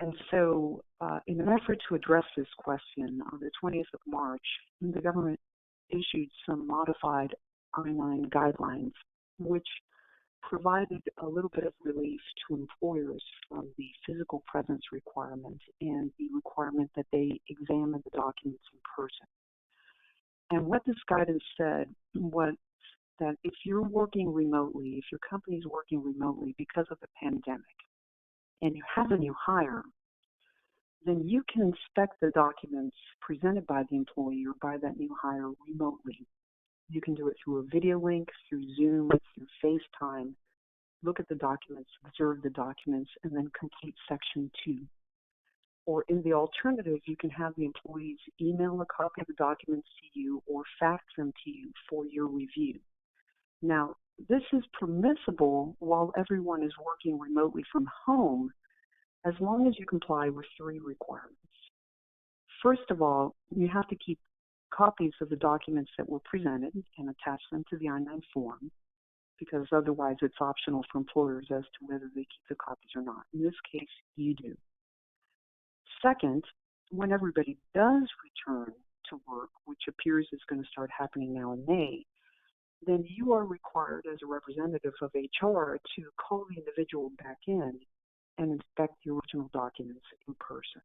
And so in an effort to address this question, on the 20th of March, the government issued some modified I-9 guidelines, which provided a little bit of relief to employers from the physical presence requirement and the requirement that they examine the documents in person. And what this guidance said was that if you're working remotely, if your company is working remotely because of the pandemic, and you have a new hire, then you can inspect the documents presented by the employee or by that new hire remotely. You can do it through a video link, through Zoom, through FaceTime, look at the documents, observe the documents, and then complete Section 2. Or in the alternative, you can have the employees email a copy of the documents to you or fax them to you for your review. Now, this is permissible while everyone is working remotely from home, as long as you comply with 3 requirements. First of all, you have to keep copies of the documents that were presented and attach them to the I-9 form, because otherwise it's optional for employers as to whether they keep the copies or not. In this case, you do. Second, when everybody does return to work, which appears is going to start happening now in May, then you are required as a representative of HR to call the individual back in and inspect the original documents in person.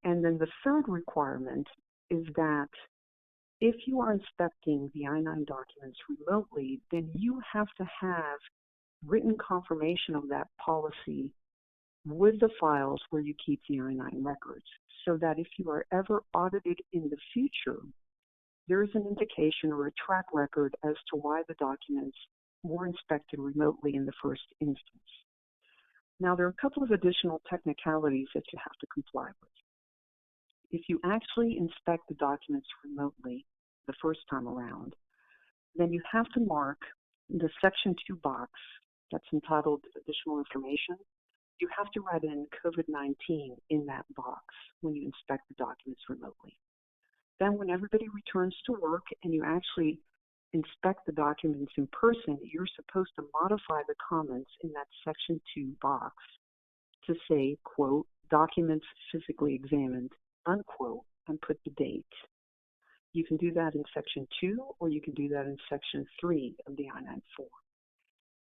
And then the third requirement is that if you are inspecting the I-9 documents remotely, then you have to have written confirmation of that policy with the files where you keep the I-9 records, so that if you are ever audited in the future, there is an indication or a track record as to why the documents were inspected remotely in the first instance. Now, there are a couple of additional technicalities that you have to comply with. If you actually inspect the documents remotely the first time around, then you have to mark the Section 2 box that's entitled Additional Information. You have to write in COVID-19 in that box when you inspect the documents remotely. Then when everybody returns to work and you actually inspect the documents in person, you're supposed to modify the comments in that Section 2 box to say, quote, documents physically examined, unquote, and put the date. You can do that in Section 2, or you can do that in Section 3 of the I-9 form.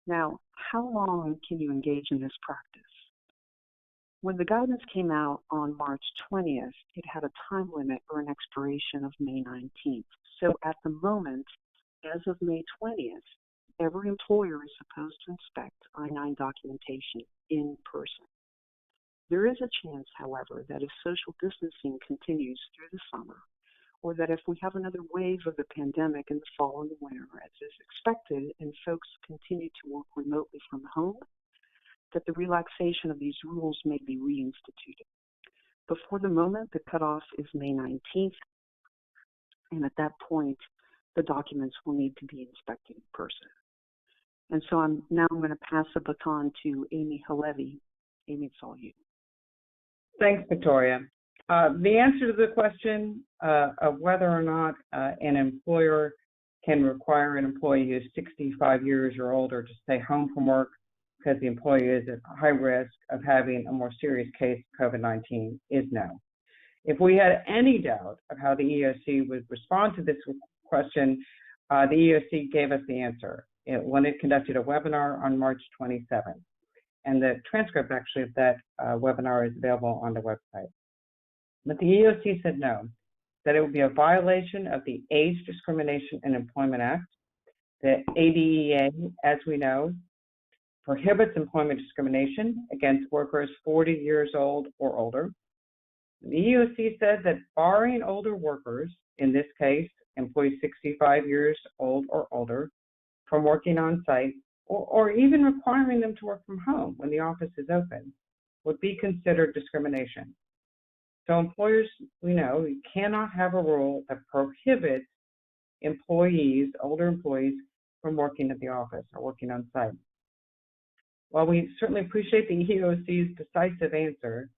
Now, how long can you engage in this practice? When the guidance came out on March 20th, it had a time limit or an expiration of May 19th. So at the moment, as of May 20th, every employer is supposed to inspect I-9 documentation in person. There is a chance, however, that if social distancing continues through the summer, or that if we have another wave of the pandemic in the fall and the winter, as is expected, and folks continue to work remotely from home, that the relaxation of these rules may be reinstituted. But for the moment, the cutoff is May 19th, and at that point, the documents will need to be inspected in person. And so I'm going to pass the baton to Amy Halevy. Amy, it's all you. Thanks, Victoria. The answer to the question of whether or not an employer can require an employee who's 65 years or older to stay home from work because the employee is at high risk of having a more serious case of COVID-19 is no. If we had any doubt of how the EEOC would respond to this question, the EEOC gave us the answer when it conducted a webinar on March 27th. And the transcript actually of that webinar is available on the website. But the EEOC said no, that it would be a violation of the Age Discrimination in Employment Act. The ADEA, as we know, prohibits employment discrimination against workers 40 years old or older. The EEOC said that barring older workers, in this case, employees 65 years old or older, from working on site, or even requiring them to work from home when the office is open, would be considered discrimination. So employers, we know, cannot have a rule that prohibits employees, older employees, from working at the office or working on site. While we certainly appreciate the EEOC's decisive answer,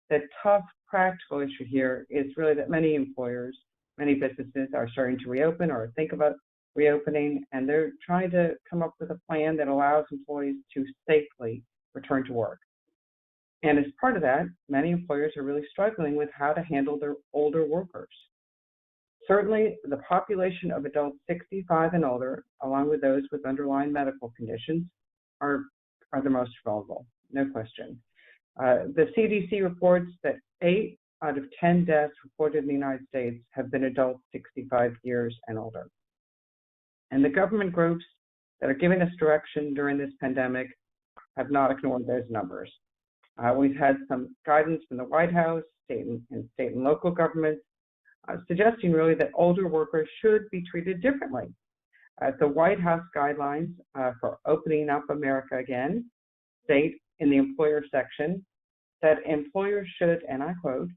the tough practical issue here is really that many employers, many businesses are starting to reopen or think about reopening, and they're trying to come up with a plan that allows employees to safely return to work. And as part of that, many employers are really struggling with how to handle their older workers. Certainly, the population of adults 65 and older, along with those with underlying medical conditions, are the most vulnerable, no question. The CDC reports that 8 out of 10 deaths reported in the United States have been adults 65 years and older. And the government groups that are giving us direction during this pandemic have not ignored those numbers. We've had some guidance from the White House, state and local governments, suggesting really that older workers should be treated differently. The White House guidelines for opening up America again state in the employer section that employers should, and I quote,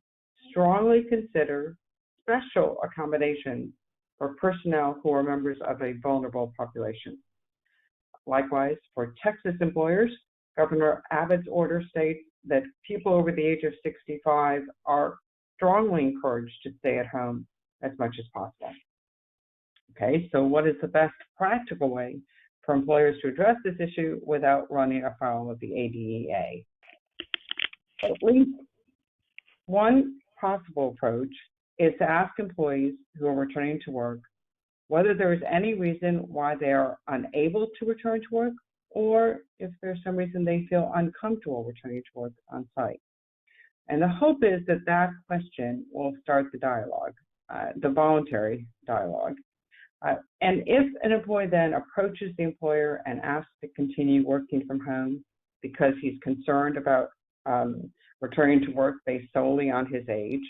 strongly consider special accommodations for personnel who are members of a vulnerable population. Likewise, for Texas employers, Governor Abbott's order states that people over the age of 65 are strongly encouraged to stay at home as much as possible. Okay, so what is the best practical way for employers to address this issue without running afoul of the ADEA? At least one possible approach is to ask employees who are returning to work whether there is any reason why they are unable to return to work, or if there's some reason they feel uncomfortable returning to work on site. And the hope is that that question will start the dialogue, the voluntary dialogue. And if an employee then approaches the employer and asks to continue working from home because he's concerned about returning to work based solely on his age,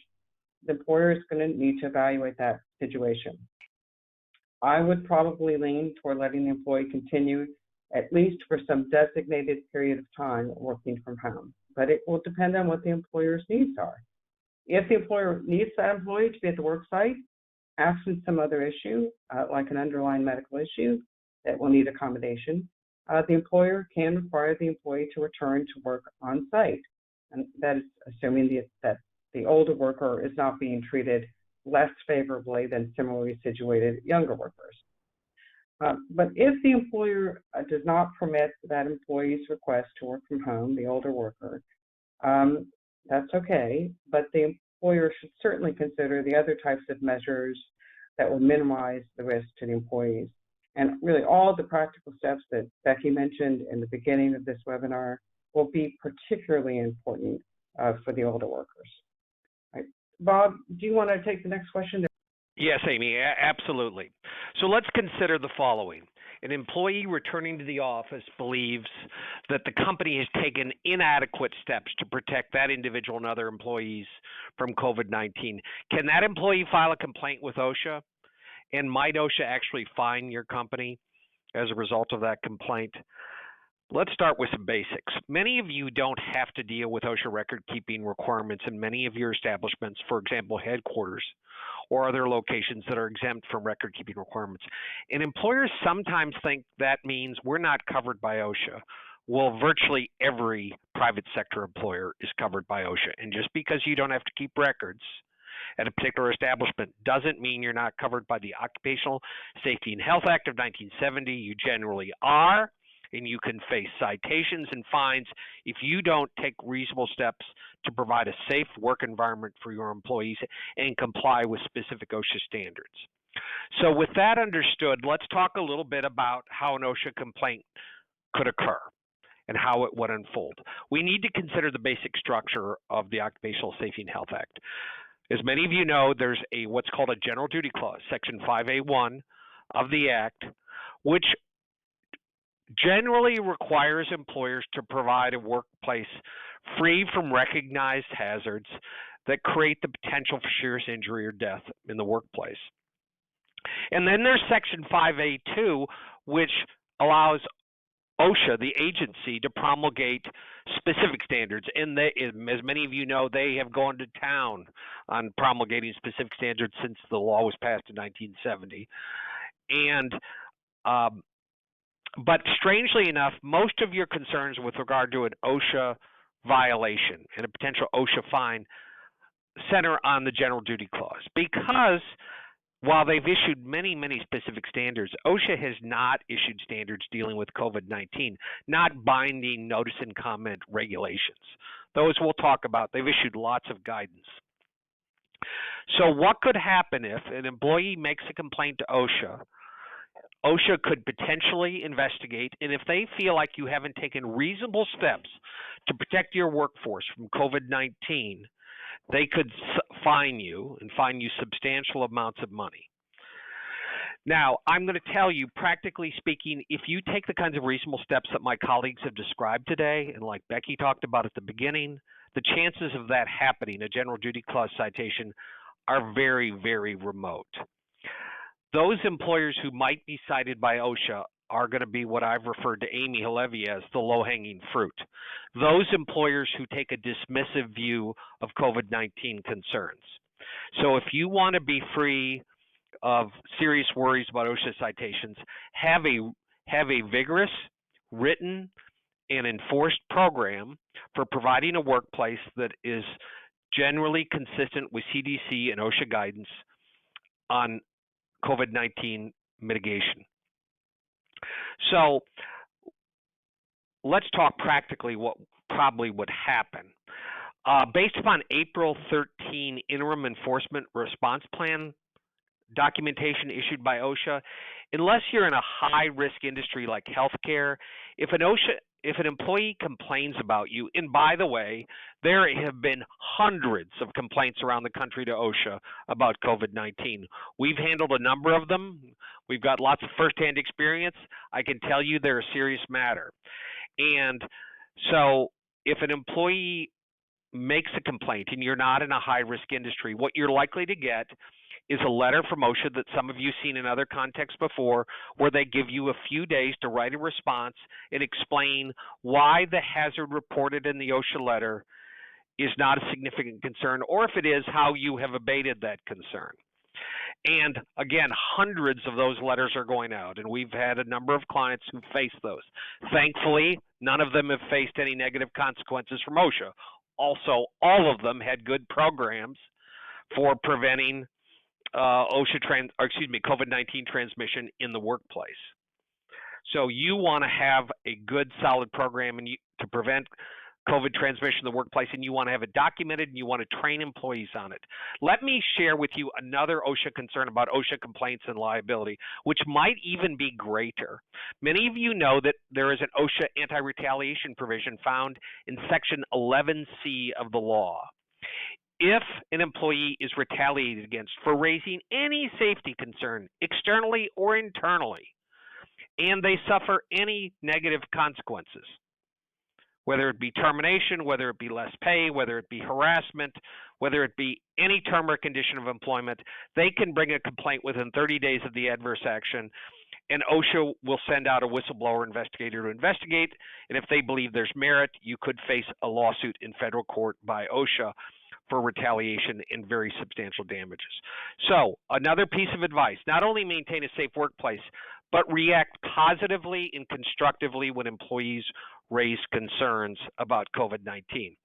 the employer is going to need to evaluate that situation. I would probably lean toward letting the employee continue at least for some designated period of time working from home, but it will depend on what the employer's needs are. If the employer needs that employee to be at the work site, absent some other issue, like an underlying medical issue that will need accommodation, the employer can require the employee to return to work on site. And that is assuming that the older worker is not being treated less favorably than similarly situated younger workers. But if the employer does not permit that employee's request to work from home, the older worker, that's okay, but the employer should certainly consider the other types of measures that will minimize the risk to the employees. And really all the practical steps that Becky mentioned in the beginning of this webinar will be particularly important for the older workers. Right. Bob, do you want to take the next question? Yes, Amy, absolutely. So let's consider the following. An employee returning to the office believes that the company has taken inadequate steps to protect that individual and other employees from COVID-19. Can that employee file a complaint with OSHA? And might OSHA actually fine your company as a result of that complaint? Let's start with some basics. Many of you don't have to deal with OSHA record-keeping requirements in many of your establishments, for example, headquarters or other locations that are exempt from record-keeping requirements. And employers sometimes think that means we're not covered by OSHA. Well, virtually every private sector employer is covered by OSHA. And just because you don't have to keep records at a particular establishment doesn't mean you're not covered by the Occupational Safety and Health Act of 1970. You generally are, and you can face citations and fines if you don't take reasonable steps to provide a safe work environment for your employees and comply with specific OSHA standards. So with that understood, let's talk a little bit about how an OSHA complaint could occur and how it would unfold. We need to consider the basic structure of the Occupational Safety and Health Act. As many of you know, there's what's called a general duty clause, Section 5A1 of the Act, which generally requires employers to provide a workplace free from recognized hazards that create the potential for serious injury or death in the workplace. And then there's Section 5A2, which allows OSHA, the agency, to promulgate specific standards. And they, as many of you know, they have gone to town on promulgating specific standards since the law was passed in 1970. And but strangely enough, most of your concerns with regard to an OSHA violation and a potential OSHA fine center on the general duty clause, because while they've issued many, many specific standards, OSHA has not issued standards dealing with COVID-19, not binding notice and comment regulations. Those we'll talk about. They've issued lots of guidance. So what could happen if an employee makes a complaint to OSHA? OSHA could potentially investigate, and if they feel like you haven't taken reasonable steps to protect your workforce from COVID-19, they could fine you and fine you substantial amounts of money. Now, I'm going to tell you, practically speaking, if you take the kinds of reasonable steps that my colleagues have described today, and like Becky talked about at the beginning, the chances of that happening, a general duty clause citation, are very, very remote. Those employers who might be cited by OSHA are going to be what I've referred to Amy Halevy as the low-hanging fruit. Those employers who take a dismissive view of COVID-19 concerns. So if you want to be free of serious worries about OSHA citations, have a vigorous, written, and enforced program for providing a workplace that is generally consistent with CDC and OSHA guidance on COVID-19 mitigation. So let's talk practically what probably would happen. Based upon April 13 interim enforcement response plan documentation issued by OSHA, unless you're in a high-risk industry like healthcare, if an employee complains about you, and by the way, there have been hundreds of complaints around the country to OSHA about COVID-19. We've handled a number of them. We've got lots of firsthand experience. I can tell you they're a serious matter. And so if an employee makes a complaint and you're not in a high-risk industry, what you're likely to get is a letter from OSHA that some of you have seen in other contexts before, where they give you a few days to write a response and explain why the hazard reported in the OSHA letter is not a significant concern, or if it is, how you have abated that concern. And again, hundreds of those letters are going out, and we've had a number of clients who face those. Thankfully, none of them have faced any negative consequences from OSHA. Also, all of them had good programs for preventing COVID-19 transmission in the workplace. So you want to have a good, solid program to prevent COVID transmission in the workplace, and you want to have it documented, and you want to train employees on it. Let me share with you another OSHA concern about OSHA complaints and liability, which might even be greater. Many of you know that there is an OSHA anti-retaliation provision found in Section 11C of the law. If an employee is retaliated against for raising any safety concern, externally or internally, and they suffer any negative consequences, whether it be termination, whether it be less pay, whether it be harassment, whether it be any term or condition of employment, they can bring a complaint within 30 days of the adverse action, and OSHA will send out a whistleblower investigator to investigate, and if they believe there's merit, you could face a lawsuit in federal court by OSHA for retaliation and very substantial damages. So, another piece of advice, not only maintain a safe workplace, but react positively and constructively when employees raise concerns about COVID-19.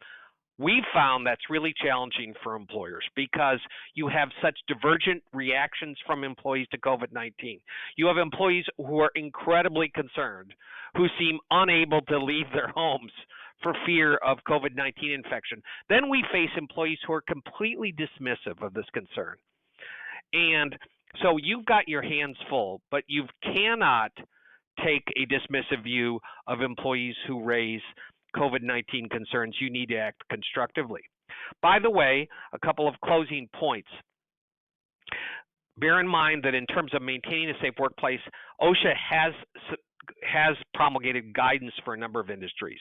We found that's really challenging for employers because you have such divergent reactions from employees to COVID-19. You have employees who are incredibly concerned, who seem unable to leave their homes for fear of COVID-19 infection. Then we face employees who are completely dismissive of this concern. And so you've got your hands full, but you cannot take a dismissive view of employees who raise COVID-19 concerns. You need to act constructively. By the way, a couple of closing points. Bear in mind that in terms of maintaining a safe workplace, OSHA has promulgated guidance for a number of industries.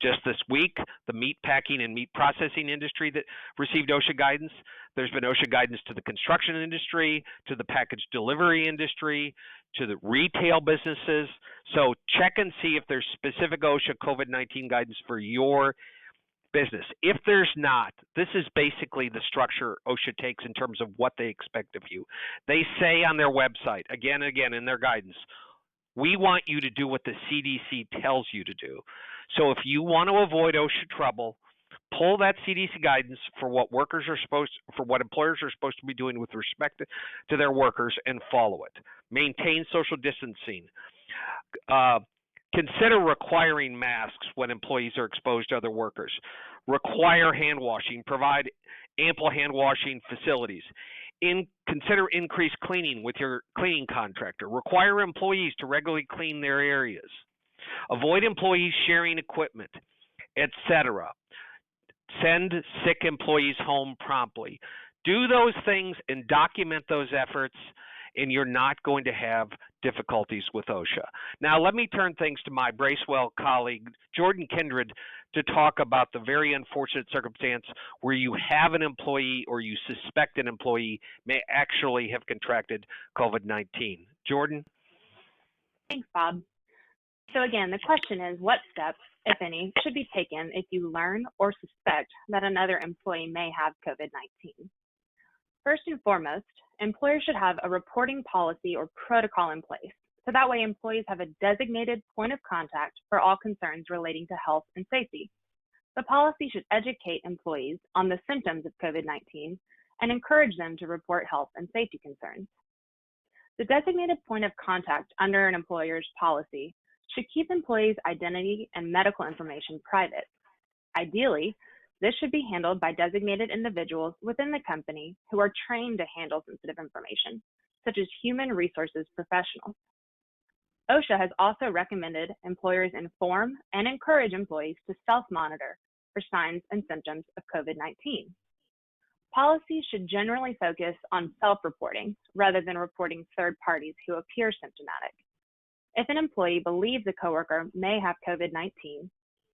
Just this week, the meat packing and meat processing industry that received OSHA guidance. There's been OSHA guidance to the construction industry, to the package delivery industry, to the retail businesses. So check and see if there's specific OSHA COVID-19 guidance for your business. If there's not, this is basically the structure OSHA takes in terms of what they expect of you. They say on their website, again and again in their guidance, we want you to do what the CDC tells you to do. So if you want to avoid OSHA trouble, pull that CDC guidance for what employers are supposed to be doing with respect to their workers and follow it. Maintain social distancing. Consider requiring masks when employees are exposed to other workers. Require hand washing. Provide ample hand washing facilities. Consider increased cleaning with your cleaning contractor. Require employees to regularly clean their areas. Avoid employees sharing equipment, etc. Send sick employees home promptly. Do those things and document those efforts, and you're not going to have difficulties with OSHA. Now, let me turn things to my Bracewell colleague, Jordan Kindred, to talk about the very unfortunate circumstance where you have an employee or you suspect an employee may actually have contracted COVID-19. Jordan? Thanks, Bob. So again, the question is, what steps, if any, should be taken if you learn or suspect that another employee may have COVID-19? First and foremost, employers should have a reporting policy or protocol in place, so that way employees have a designated point of contact for all concerns relating to health and safety. The policy should educate employees on the symptoms of COVID-19 and encourage them to report health and safety concerns. The designated point of contact under an employer's policy should keep employees' identity and medical information private. Ideally, this should be handled by designated individuals within the company who are trained to handle sensitive information, such as human resources professionals. OSHA has also recommended employers inform and encourage employees to self-monitor for signs and symptoms of COVID-19. Policies should generally focus on self-reporting rather than reporting third parties who appear symptomatic. If an employee believes a coworker may have COVID-19,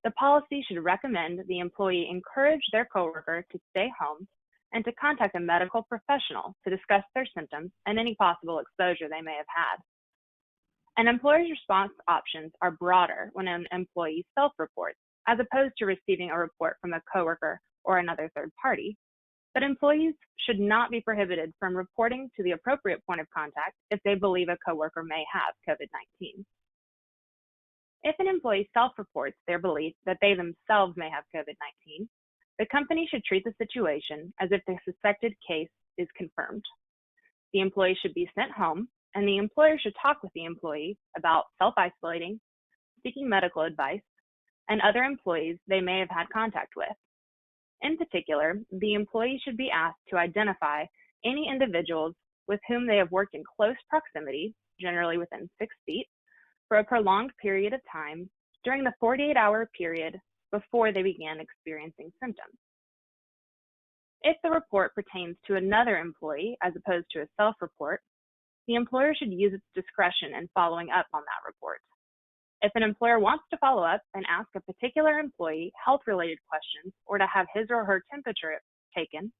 the policy should recommend the employee encourage their coworker to stay home and to contact a medical professional to discuss their symptoms and any possible exposure they may have had. An employer's response options are broader when an employee self-reports, as opposed to receiving a report from a coworker or another third party. But employees should not be prohibited from reporting to the appropriate point of contact if they believe a coworker may have COVID-19. If an employee self-reports their belief that they themselves may have COVID-19, the company should treat the situation as if the suspected case is confirmed. the employee should be sent home, and the employer should talk with the employee about self-isolating, seeking medical advice, and other employees they may have had contact with. In particular, the employee should be asked to identify any individuals with whom they have worked in close proximity, generally within 6 feet, for a prolonged period of time during the 48-hour period before they began experiencing symptoms. If the report pertains to another employee as opposed to a self-report, the employer should use its discretion in following up on that report. If an employer wants to follow up and ask a particular employee health-related questions or to have his or her temperature taken,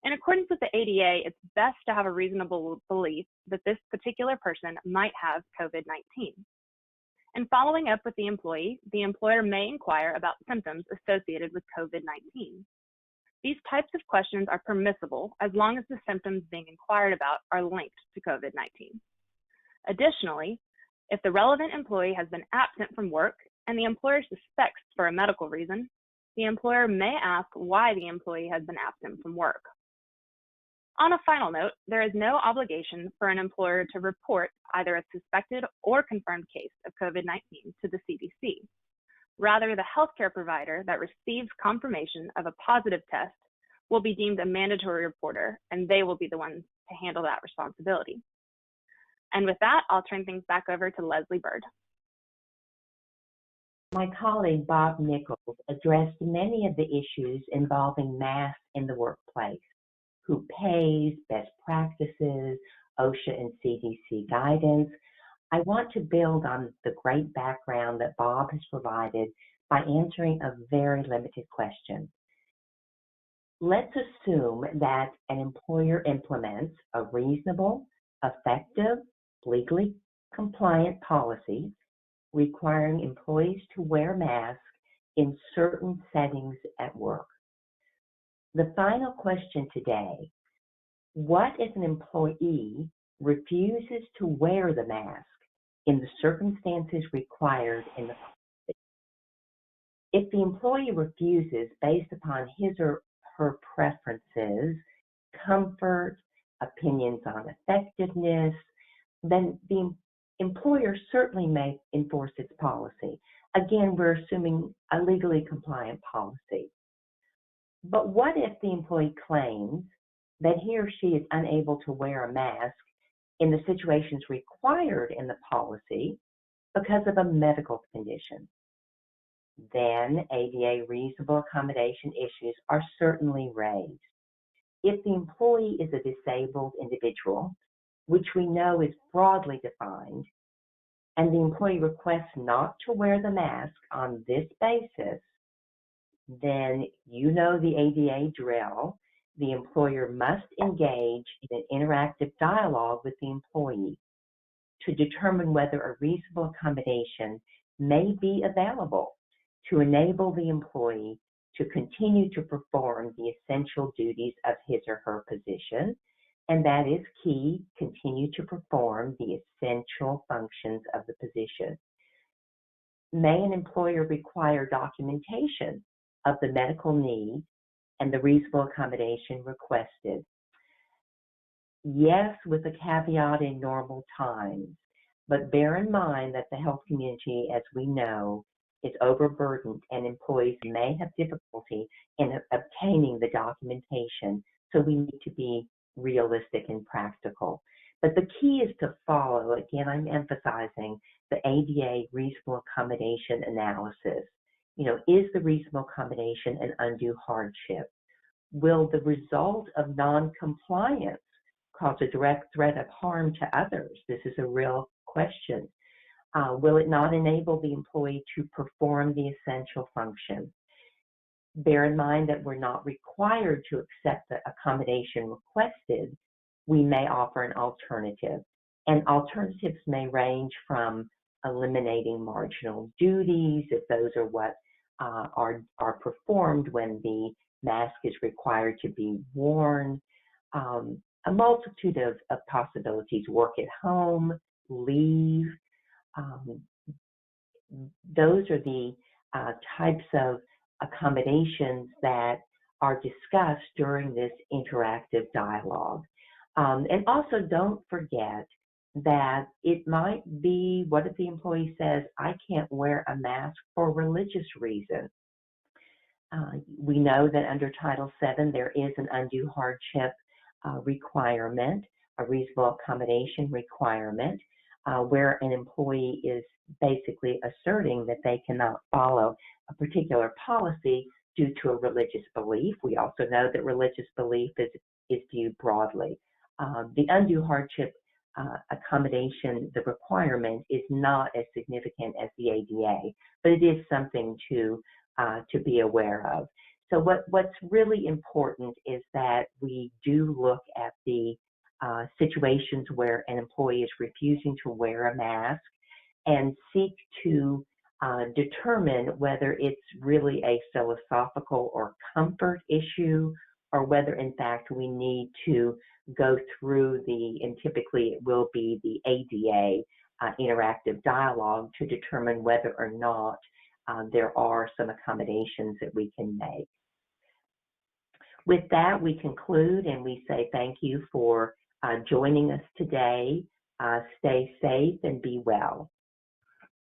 in accordance with the ADA, it's best to have a reasonable belief that this particular person might have COVID-19. In following up with the employee, the employer may inquire about symptoms associated with COVID-19. These types of questions are permissible as long as the symptoms being inquired about are linked to COVID-19. Additionally, if the relevant employee has been absent from work and the employer suspects for a medical reason, the employer may ask why the employee has been absent from work. On a final note, there is no obligation for an employer to report either a suspected or confirmed case of COVID-19 to the CDC. Rather, the healthcare provider that receives confirmation of a positive test will be deemed a mandatory reporter, and they will be the ones to handle that responsibility. And with that, I'll turn things back over to Leslie Byrd. My colleague Bob Nichols addressed many of the issues involving masks in the workplace: who pays, best practices, OSHA and CDC guidance. I want to build on the great background that Bob has provided by answering a very limited question. Let's assume that an employer implements a reasonable, effective, legally compliant policy requiring employees to wear masks in certain settings at work. The final question today: what if an employee refuses to wear the mask in the circumstances required in the policy? If the employee refuses based upon his or her preferences, comfort, opinions on effectiveness, then the employer certainly may enforce its policy. Again, we're assuming a legally compliant policy. But what if the employee claims that he or she is unable to wear a mask in the situations required in the policy because of a medical condition? Then ADA reasonable accommodation issues are certainly raised. If the employee is a disabled individual, which we know is broadly defined, and the employee requests not to wear the mask on this basis, then you know the ADA drill. The employer must engage in an interactive dialogue with the employee to determine whether a reasonable accommodation may be available to enable the employee to continue to perform the essential duties of his or her position, and that is key, continue to perform the essential functions of the position. May an employer require documentation of the medical need and the reasonable accommodation requested? Yes, with a caveat in normal times, but bear in mind that the health community, as we know, is overburdened and employees may have difficulty in obtaining the documentation, so we need to be realistic and practical. But the key is to follow, again, I'm emphasizing the ADA reasonable accommodation analysis. You know, is the reasonable accommodation an undue hardship? Will the result of non-compliance cause a direct threat of harm to others? This is a real question. Will it not enable the employee to perform the essential function? Bear in mind that we're not required to accept the accommodation requested. We may offer an alternative, and alternatives may range from eliminating marginal duties, if those are what are performed when the mask is required to be worn, a multitude of possibilities: work at home, leave. Those are the types of accommodations that are discussed during this interactive dialogue. And also don't forget that it might be, what if the employee says, I can't wear a mask for religious reasons? We know that under Title VII, there is an undue hardship requirement, a reasonable accommodation requirement, where an employee is basically asserting that they cannot follow a particular policy due to a religious belief. We also know that religious belief is viewed broadly. The undue hardship accommodation, the requirement is not as significant as the ADA, but it is something to be aware of. So what's really important is that we do look at the situations where an employee is refusing to wear a mask and seek to determine whether it's really a philosophical or comfort issue, or whether in fact we need to go through and typically it will be the ADA interactive dialogue to determine whether or not there are some accommodations that we can make. With that, we conclude and we say thank you for joining us today. Stay safe and be well.